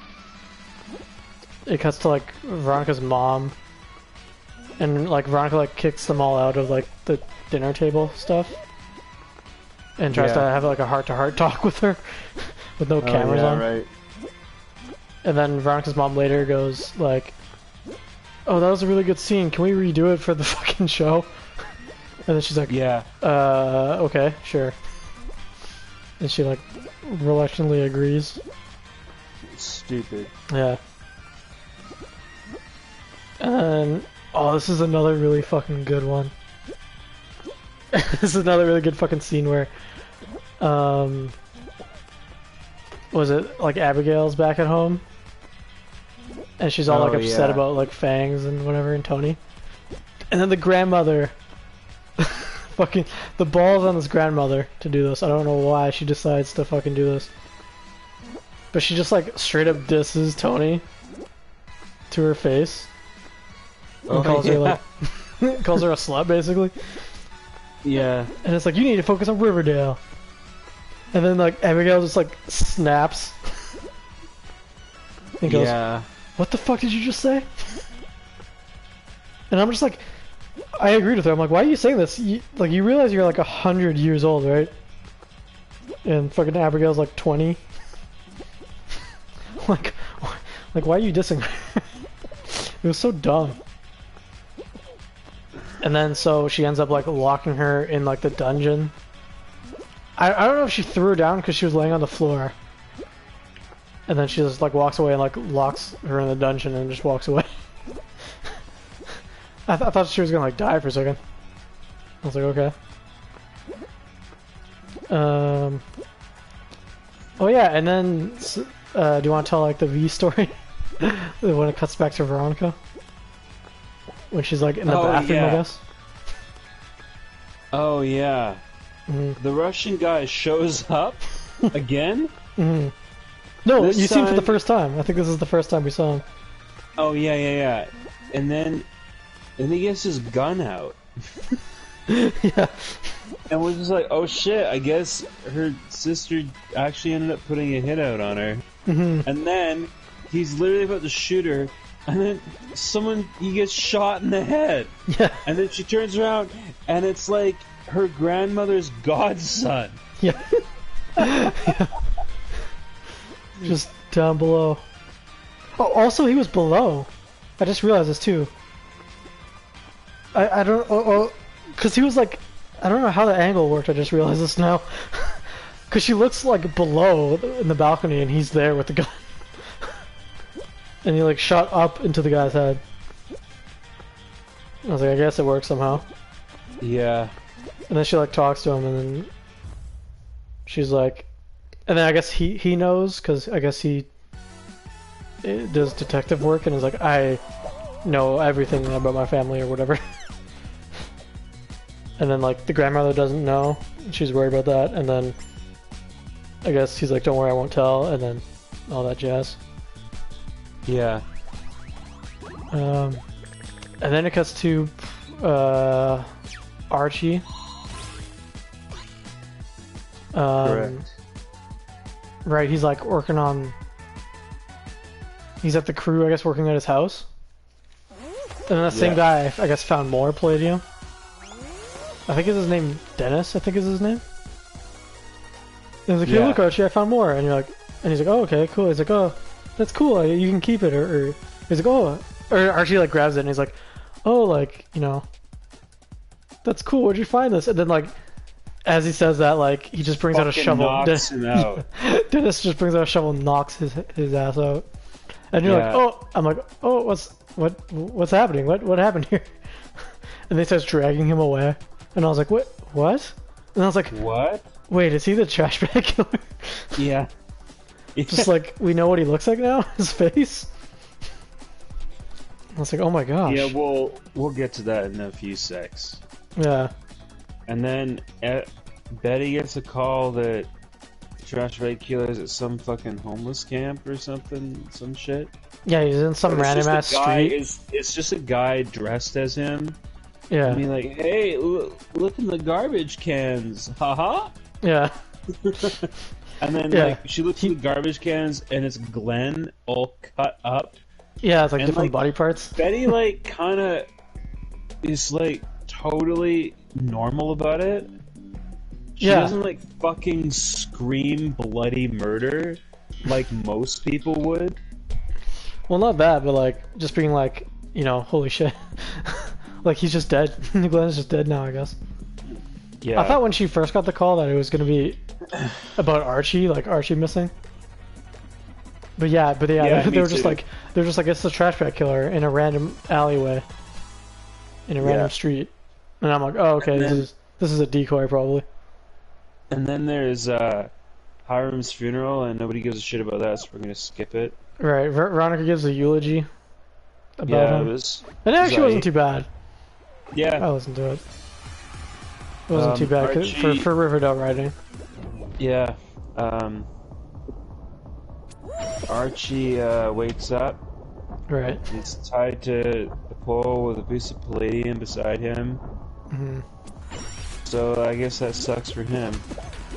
it cuts to like Veronica's mom, and like Veronica like kicks them all out of like the dinner table stuff, and tries to have like a heart-to-heart talk with her, with no cameras on. Right. And then Veronica's mom later goes like, "Oh, that was a really good scene. Can we redo it for the fucking show?" And then she's like, yeah. Okay, sure. And she, like, reluctantly agrees. Stupid. Yeah. And, oh, this is another really fucking good one. This is another really good fucking scene where, was it, like, Abigail's back at home? and she's all like Oh, upset yeah. about like Fangs and whatever and Tony. And then the grandmother, fucking the balls on this grandmother to do this. I don't know why she decides to fucking do this, but she just like straight up disses Tony to her face and calls her like calls her a slut basically. Yeah. And it's like, you need to focus on Riverdale. And then like Abigail just like snaps and goes, Yeah. what the fuck did you just say? And I'm just like, I agreed with her. I'm like, why are you saying this? You realize you're like 100 years old, right? And fucking Abigail's like 20. like why are you dissing her? It was so dumb. And then so she ends up like locking her in like the dungeon. I don't know if she threw her down because she was laying on the floor. And then she just like walks away and like locks her in the dungeon and just walks away. I thought she was gonna like die for a second. I was like, okay. Oh yeah, and then do you want to tell like the V story when it cuts back to Veronica when she's like in the bathroom, yeah. I guess. Oh yeah. Mm-hmm. The Russian guy shows up again. Mm-hmm. No, This you see him for the time- first time. I think this is the first time we saw him. Oh yeah. And then he gets his gun out. Yeah. And we're just like, oh shit, I guess her sister actually ended up putting a hit out on her. Mm-hmm. And then he's literally about to shoot her, and then he gets shot in the head. Yeah. And then she turns around, and it's like her grandmother's godson. Yeah. Yeah. Just down below. Oh, also he was below. I just realized this too. I don't because he was like, I don't know how the angle worked. I just realized this now. Because she looks like below in the balcony, and he's there with the gun, and he like shot up into the guy's head. I was like, I guess it works somehow. Yeah. And then she like talks to him, and then she's like, and then I guess he knows because I guess he does detective work and is like, I know everything about my family or whatever. And then like the grandmother doesn't know, and she's worried about that, and then I guess he's like, don't worry, I won't tell, and then all that jazz. Yeah. And then it cuts to Archie. Correct. Right, he's like working on. He's at the crew, I guess, working at his house. And then that same guy, I guess, found more palladium. I think is his name Dennis. I think is his name. And he's like, "Hey, look, Archie, I found more." And you're like, and he's like, "Oh, okay, cool." He's like, "Oh, that's cool. You can keep it." Or he's like, "Oh," or Archie like grabs it and he's like, "Oh, like that's cool. Where'd you find this?" And then like, as he says that, like he just brings out a shovel. Knocks him out. Dennis just brings out a shovel, and knocks his ass out. And you're like, "Oh," I'm like, "Oh, what's happening? What happened here?" And they starts dragging him away. And I was like, what? And I was like, What? Wait, is he the trash bag killer? Yeah. Just like, we know what he looks like now? His face? I was like, oh my gosh. Yeah, we'll get to that in a few secs. Yeah. And then Betty gets a call that trash bag killer is at some fucking homeless camp or something, some shit. Yeah, he's in some random ass street. It's just a guy dressed as him. Yeah. I mean, like, hey, look in the garbage cans, haha. Yeah. And then like she looks at the garbage cans and it's Glenn all cut up. Yeah, it's like and, different like, body parts. Betty like kind of is like totally normal about it. She doesn't like fucking scream bloody murder like most people would. Well, not that, but like just being like, holy shit. Like he's just dead. Glenn's just dead now, I guess. Yeah. I thought when she first got the call that it was gonna be about Archie, like Archie missing. But yeah, they were just like it's the trash bag killer in a random alleyway, in a random street, and I'm like, oh okay, this is a decoy probably. And then there's Hiram's funeral, and nobody gives a shit about that, so we're gonna skip it. Right, Veronica gives a eulogy about Yeah, him. it was. And it actually wasn't Right. too bad. Yeah. I listened to it. It wasn't too bad Archie. for Riverdale writing. Yeah. Um, Archie wakes up. Right. He's tied to the pole with a piece of palladium beside him. Hmm. So I guess that sucks for him.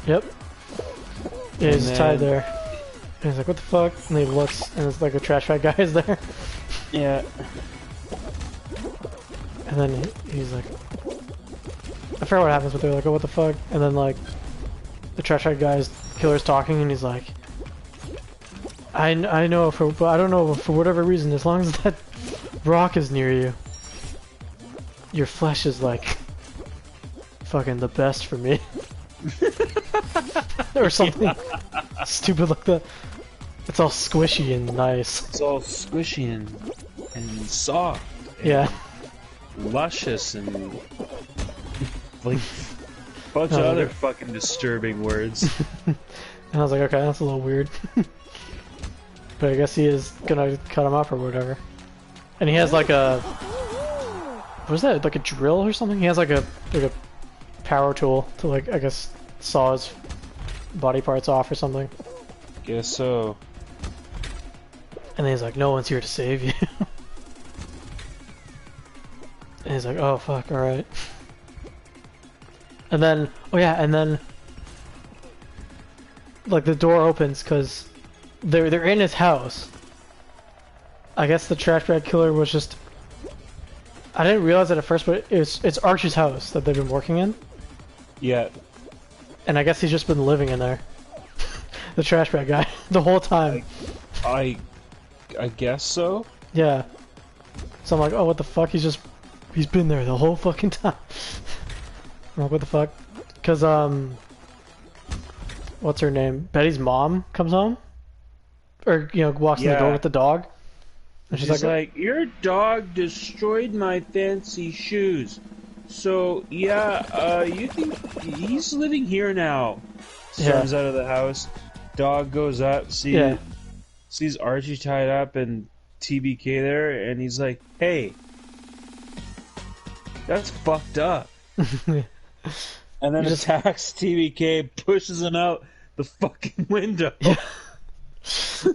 Yep. Yeah, he's And tied then- there. And he's like, what the fuck? And he looks, and it's like a trash bag guy is there. Yeah. And then he's like, I forget what happens, but they're like, oh, what the fuck? And then, like, the trash bag guy's killer's talking, and he's like, I know, but I don't know, for whatever reason, as long as that rock is near you, your flesh is, like, fucking the best for me. Or something stupid like that. It's all squishy and nice. It's all squishy and soft. And Yeah. luscious and like a bunch of other fucking disturbing words. And I was like, okay, that's a little weird. But I guess he is gonna cut him off or whatever. And he has like a... What is that? Like a drill or something? He has like a power tool to, like, I guess saw his body parts off or something. Guess so. And then he's like, no one's here to save you. And he's like, oh fuck, alright. And then, oh yeah, and then like the door opens because they're in his house. I guess the trash bag killer was just... I didn't realize it at first, but it's Archie's house that they've been working in. Yeah. And I guess he's just been living in there. The trash bag guy, the whole time. I guess so. Yeah. So I'm like, oh, what the fuck? He's been there the whole fucking time. I'm like, what the fuck? Because, what's her name? Betty's mom comes home? Or, you know, walks in the door with the dog. And she's like, your dog destroyed my fancy shoes. So, yeah, you think he's living here now. Storms out of the house. Dog goes up, sees Archie tied up and TBK there, and he's like, hey, that's fucked up. And then just attacks TBK, pushes him out the fucking window.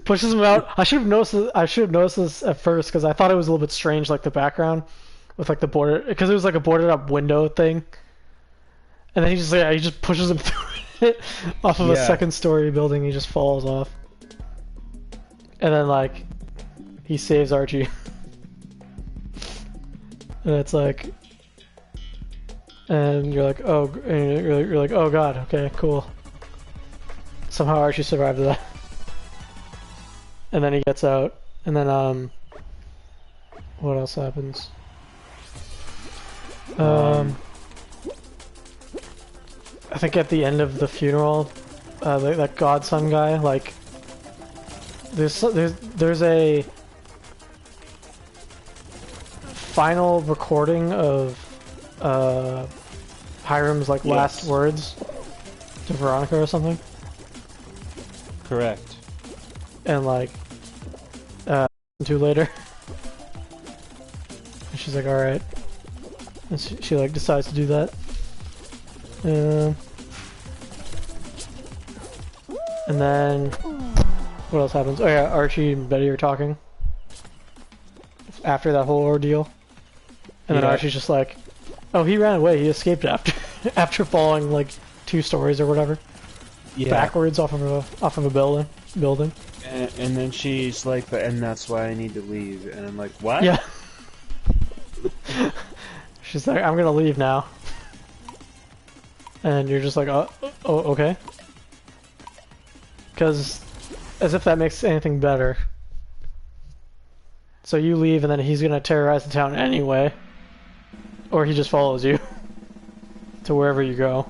pushes him out. I should have noticed this at first because I thought it was a little bit strange, like the background with like the boarded, because it was like a boarded up window thing. And then he just pushes him through it off of a second story building. He just falls off. And then like he saves Archie. And it's like, and you're like, oh, and you're like, oh god, okay, cool. Somehow Archie survived that. And then he gets out, and then what else happens? I think at the end of the funeral, that godson guy, like, there's a final recording of Hiram's like last words to Veronica or something. Correct. And like, two later, and she's like, all right, and she like decides to do that. And then what else happens? Oh yeah, Archie and Betty are talking after that whole ordeal, and then Archie's just like, oh, he ran away, he escaped after after falling like 2 stories or whatever, backwards off of a building. And then she's like, and that's why I need to leave. And I'm like, what? Yeah. She's like, I'm gonna leave now. And you're just like, oh okay. Because, as if that makes anything better. So you leave and then he's gonna terrorize the town anyway. Or he just follows you. To wherever you go.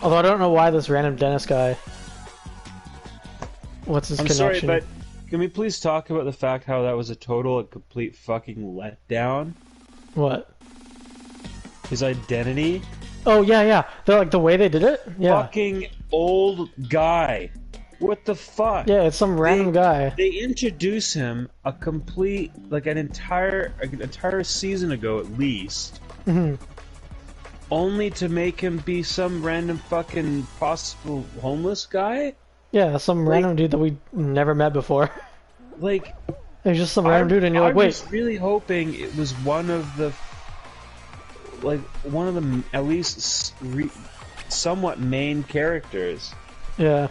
Although I don't know why this random dentist guy... What's his connection? I'm sorry, but can we please talk about the fact how that was a total and complete fucking letdown? What? His identity? Oh, yeah. They're like, the way they did it? Yeah. Fucking old guy. What the fuck? Yeah, it's some random guy. They introduce him an entire season ago at least. Mhm. Only to make him be some random fucking possible homeless guy? Yeah, some random dude that we never met before. Like, He's just some random dude, and you're like, wait. I was really hoping it was one of the at least somewhat main characters. Yeah.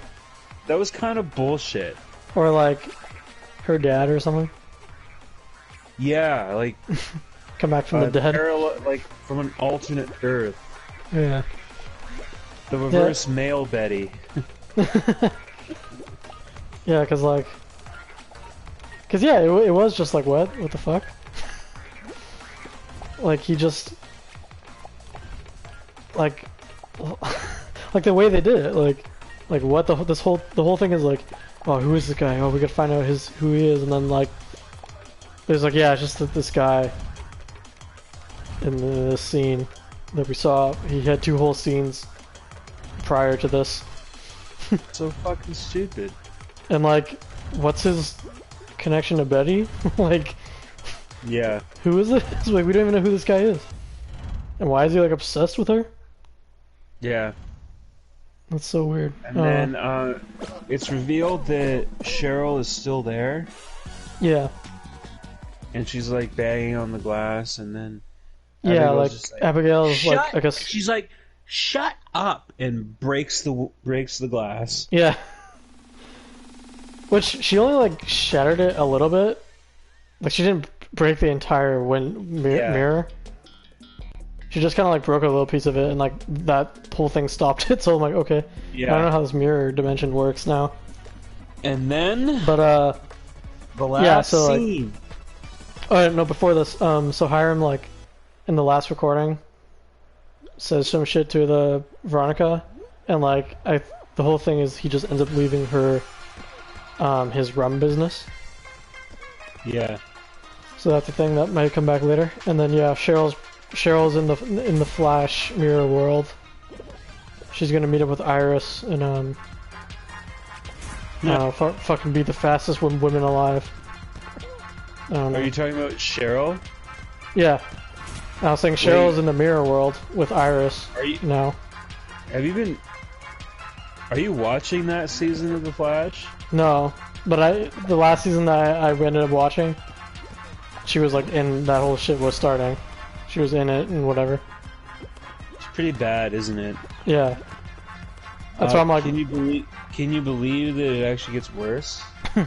That was kind of bullshit. Or like her dad or something. Yeah, like come back from the dead. Like from an alternate Earth. Yeah. The reverse male Betty. Yeah, because yeah, it was just like, what the fuck? Like he just like like the way they did it, like what the whole thing is like, oh, who is this guy? Oh, we gotta find out who he is, and then like there's like, yeah, it's just this guy in this scene that we saw. He had 2 whole scenes prior to this. So fucking stupid. And like, what's his connection to Betty? Like, yeah, who is this? Like, we don't even know who this guy is. And why is he like obsessed with her? Yeah. That's so weird. And then it's revealed that Cheryl is still there. Yeah. And she's like banging on the glass, and then yeah, like Abigail's like, I guess she's like, "Shut up!" and breaks the glass. Yeah. Which she only like shattered it a little bit. Like she didn't break the entire mirror. She just kind of like broke a little piece of it, and like that whole thing stopped it. So I'm like, okay, I don't know how this mirror dimension works now. And then, but the last scene. Like, oh no! Before this, so Hiram like in the last recording says some shit to the Veronica, and like the whole thing is he just ends up leaving her his rum business. Yeah. So that's the thing that might come back later, and then yeah, Cheryl's in the Flash mirror world. She's gonna meet up with Iris and fucking be the fastest women alive. Are you talking about Cheryl? Yeah. I was saying Cheryl's in the mirror world with Iris. Are you now? Are you watching that season of The Flash? No, but the last season that I ended up watching, she was like in that whole shit was starting. She was in it and whatever. It's pretty bad, isn't it? Yeah. That's why I'm like. Can you believe that it actually gets worse?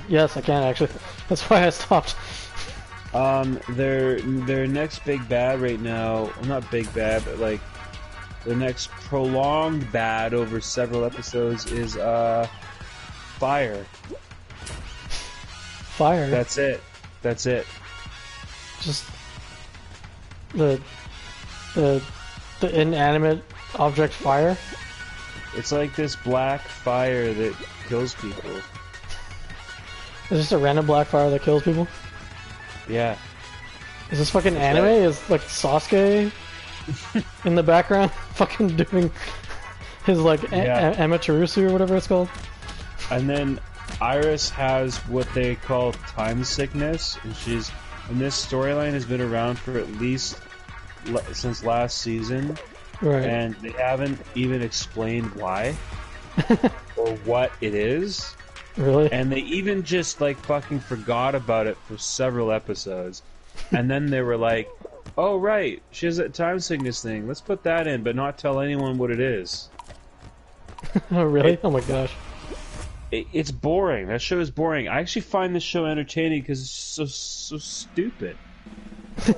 Yes, I can actually. That's why I stopped. Their next big bad right now, well, not big bad, but like their next prolonged bad over several episodes is Fire. Fire. That's it. Just the inanimate object fire. It's like this black fire that kills people. It's just a random black fire that kills people? Yeah. Is this fucking anime? Is like Sasuke in the background fucking doing his like Amaterasu or whatever it's called? And then Iris has what they call time sickness, and this storyline has been around for at least since last season. Right. And they haven't even explained why or what it is. Really? And they even just like fucking forgot about it for several episodes. And then they were like, oh right, she has that time sickness thing. Let's put that in, but not tell anyone what it is. Oh really? Oh my gosh. It's boring. That show is boring. I actually find this show entertaining because it's so stupid.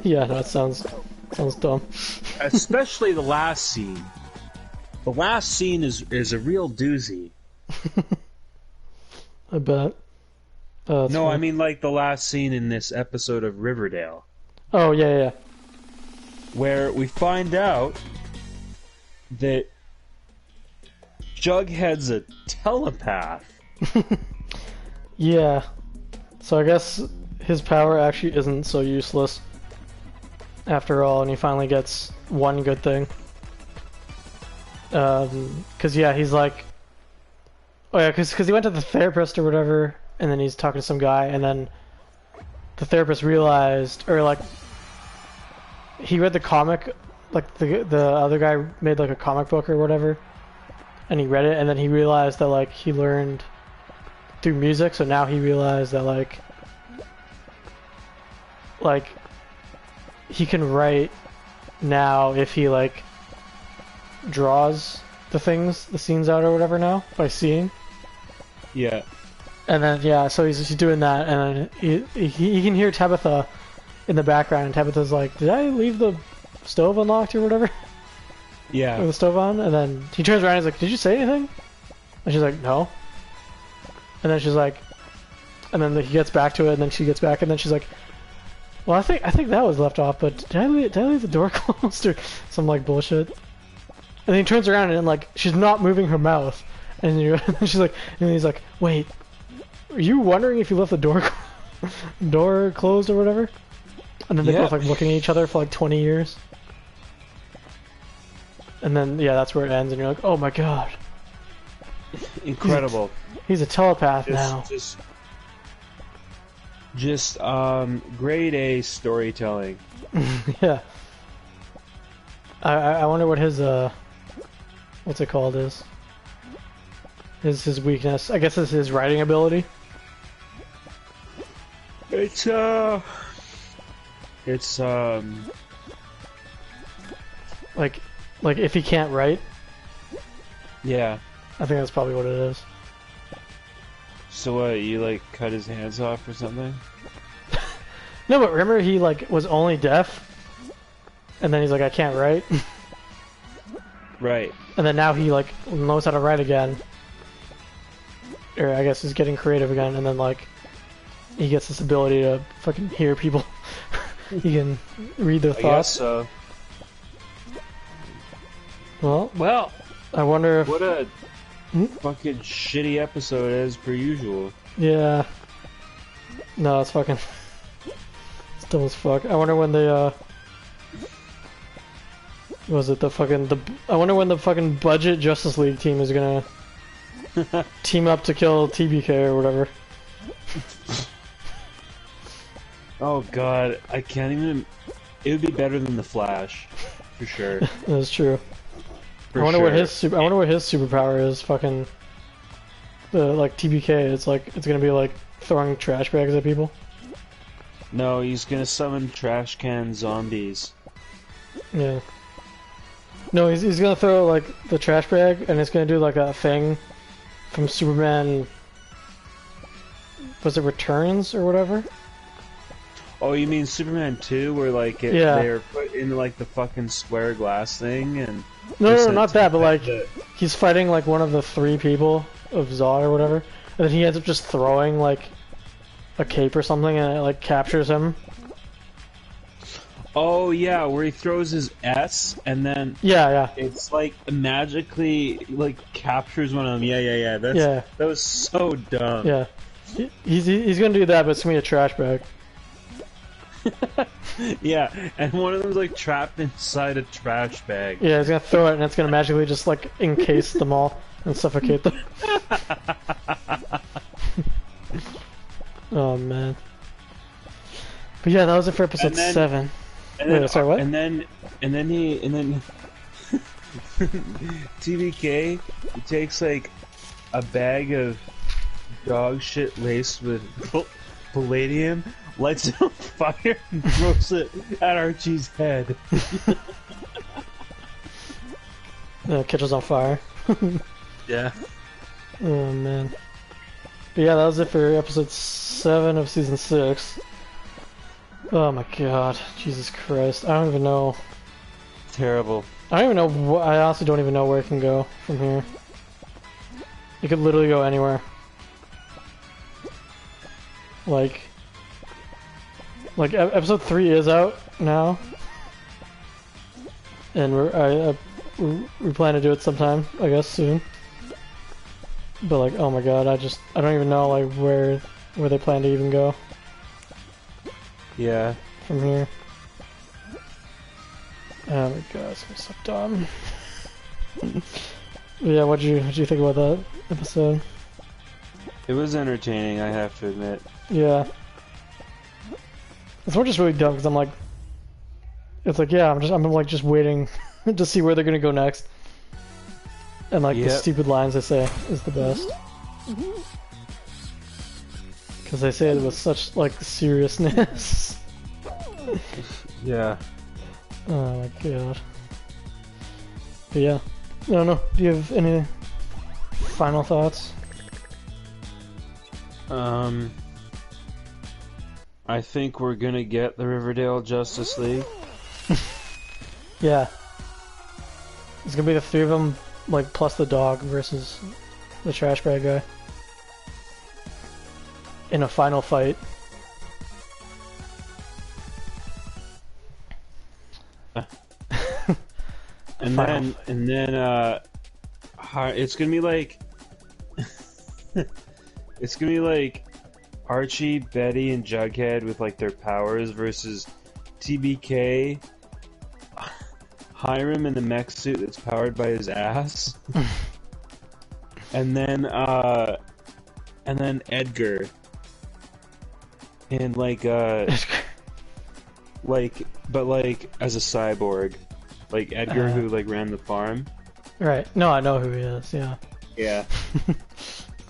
Yeah, that sounds dumb. Especially the last scene. The last scene is a real doozy. I bet. No, funny. I mean like the last scene in this episode of Riverdale. Oh, yeah. Where we find out that Jughead's a telepath. Yeah. So I guess his power actually isn't so useless after all, and he finally gets one good thing. 'Cause yeah, he's like Oh yeah, because he went to the therapist or whatever, and then he's talking to some guy, and then the therapist realized, or like, he read the comic, like the other guy made like a comic book or whatever, and he read it, and then he realized that like he learned through music, so now he realized that like he can write now if he like draws the scenes out or whatever now by seeing. Yeah. And then yeah, so he's doing that, and then he can hear Tabitha in the background, and Tabitha's like, "Did I leave the stove unlocked or whatever?" Yeah. Or the stove on, and then he turns around and he's like, "Did you say anything?" And she's like, "No." And then she's like, and then he gets back to it, and then she gets back, and then she's like, "Well, I think that was left off, but did I leave the door closed or some like bullshit?" And then he turns around and like she's not moving her mouth, and she's like, and he's like, "Wait, are you wondering if you left the door closed or whatever?" And then they both like looking at each other for like 20 years. And then yeah, that's where it ends, and you're like, "Oh my god, Incredible." He's a telepath now." Just grade A storytelling. Yeah. I wonder what his what's it called is. His weakness. I guess it's his writing ability. It's like if he can't write, yeah. I think that's probably what it is. So what, you like cut his hands off or something? No, but remember he like was only deaf, and then he's like, I can't write. Right. And then now he like knows how to write again, or I guess he's getting creative again, and then like he gets this ability to fucking hear people. He can read their thoughts. I guess so. Well, I wonder if... What a fucking shitty episode as per usual. Yeah. No, it's fucking... It's dumb as fuck. I wonder when they, was it the fucking... I wonder when the fucking budget Justice League team is gonna team up to kill TBK or whatever. Oh god, I can't even... It would be better than the Flash, for sure. That's true. For I wonder sure. what his superpower is. Fucking like TBK. It's like it's gonna be like throwing trash bags at people. No, he's gonna summon trash can zombies. Yeah. No, he's gonna throw like the trash bag, and it's gonna do like a thing from Superman. Was it Returns or whatever? Oh, you mean Superman 2, where like they're put in like the fucking square glass thing and... No, not that, but like he's fighting like one of the 3 people of Zod or whatever, and then he ends up just throwing like a cape or something, and it like captures him. Oh yeah, where he throws his S and then yeah, it's like magically like captures one of them. Yeah. That was so dumb. Yeah, he's gonna do that, but it's gonna be a trash bag. Yeah, and one of them's like trapped inside a trash bag. Yeah, he's gonna throw it, and it's gonna magically just like encase them all and suffocate them. Oh man. But yeah, that was it for episode 7. Wait, sorry, what? And then TBK takes like a bag of dog shit laced with palladium, lights it on fire, and throws it at Archie's head. Catches on fire. Yeah. Oh man. But yeah, that was it for episode 7 of season 6. Oh my god, Jesus Christ! I don't even know. Terrible. I don't even know. I honestly don't even know where it can go from here. It could literally go anywhere. Like episode 3 is out now, and we plan to do it sometime, I guess soon. But like, oh my god, I don't even know like where they plan to even go. Yeah. From here. Oh my god, it's gonna be so dumb. Yeah, what'd you think about that episode? It was entertaining, I have to admit. Yeah. It's more just really dumb because I'm like, it's like, yeah, I'm like just waiting to see where they're gonna go next. And like the stupid lines they say is the best. Because they say it with such like seriousness. Yeah. Oh my god. But yeah. I don't know. Do you have any final thoughts? I think we're gonna get the Riverdale Justice League. Yeah. It's gonna be the three of them, like, plus the dog versus the trash bag guy. In a final fight. And then it's gonna be like it's gonna be like Archie, Betty, and Jughead with like their powers versus TBK, Hiram in the mech suit that's powered by his ass, and then Edgar and like but like as a cyborg. Like Edgar, who like ran the farm. Right. No, I know who he is. Yeah. Yeah.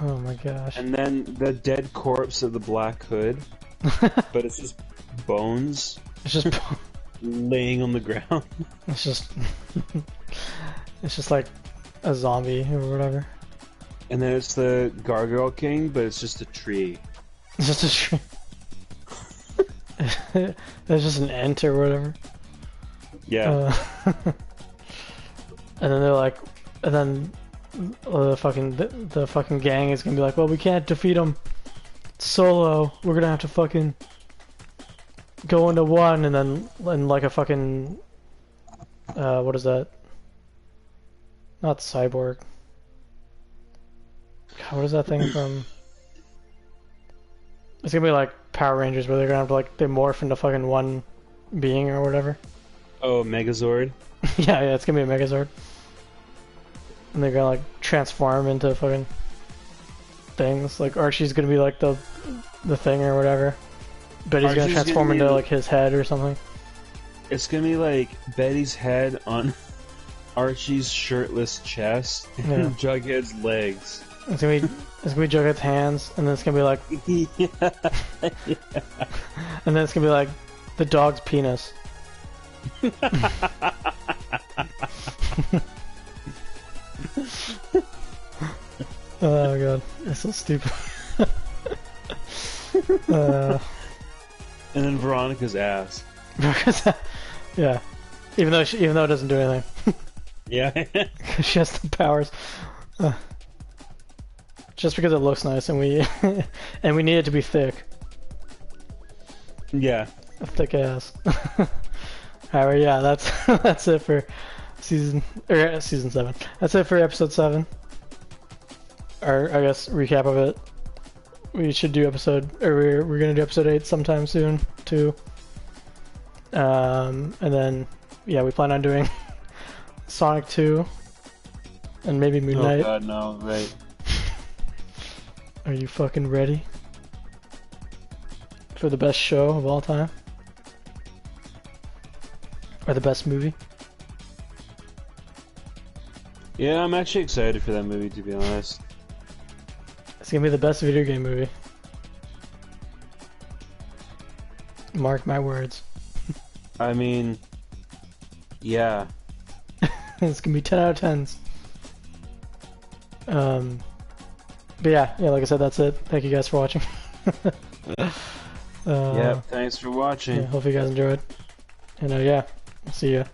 Oh my gosh. And then the dead corpse of the Black Hood, but it's just bones. It's just laying on the ground. It's just it's just like a zombie or whatever. And then it's the Gargoyle King, but it's just a tree. It's just a tree. It's just an ant or whatever. Yeah. And then they're like, and then the fucking gang is gonna be like, well, we can't defeat him solo. We're gonna have to fucking go into one, and then like a fucking what is that? Not Cyborg. God, what is that thing from? It's gonna be like Power Rangers, where they're gonna have to, like, they morph into fucking one being or whatever. Oh, Megazord? yeah, it's gonna be a Megazord. And they're gonna like transform into fucking things. Like Archie's gonna be like the thing or whatever. Betty's gonna transform into like his head or something. It's gonna be like Betty's head on Archie's shirtless chest and Jughead's legs. It's gonna be Jughead's hands, and then it's gonna be like and then it's gonna be like the dog's penis. Oh god, it's so stupid. And then Veronica's ass. Yeah, even though it doesn't do anything. Yeah, because she has the powers. Just because it looks nice, and we need it to be thick. Yeah, a thick ass. Alright, yeah, that's it for season 7. That's it for episode 7. Or I guess recap of it. We should do we're gonna do episode 8 sometime soon too. And then yeah, we plan on doing Sonic 2 and maybe Moon Knight. Oh god, no, right. Are you fucking ready for the best show of all time? Or the best movie? Yeah, I'm actually excited for that movie, to be honest. It's gonna be the best video game movie. Mark my words. I mean, yeah. It's gonna be 10 out of 10s. But yeah, like I said, that's it. Thank you guys for watching. Yeah, thanks for watching. Yeah, hope you guys enjoyed. And yeah, I'll see ya.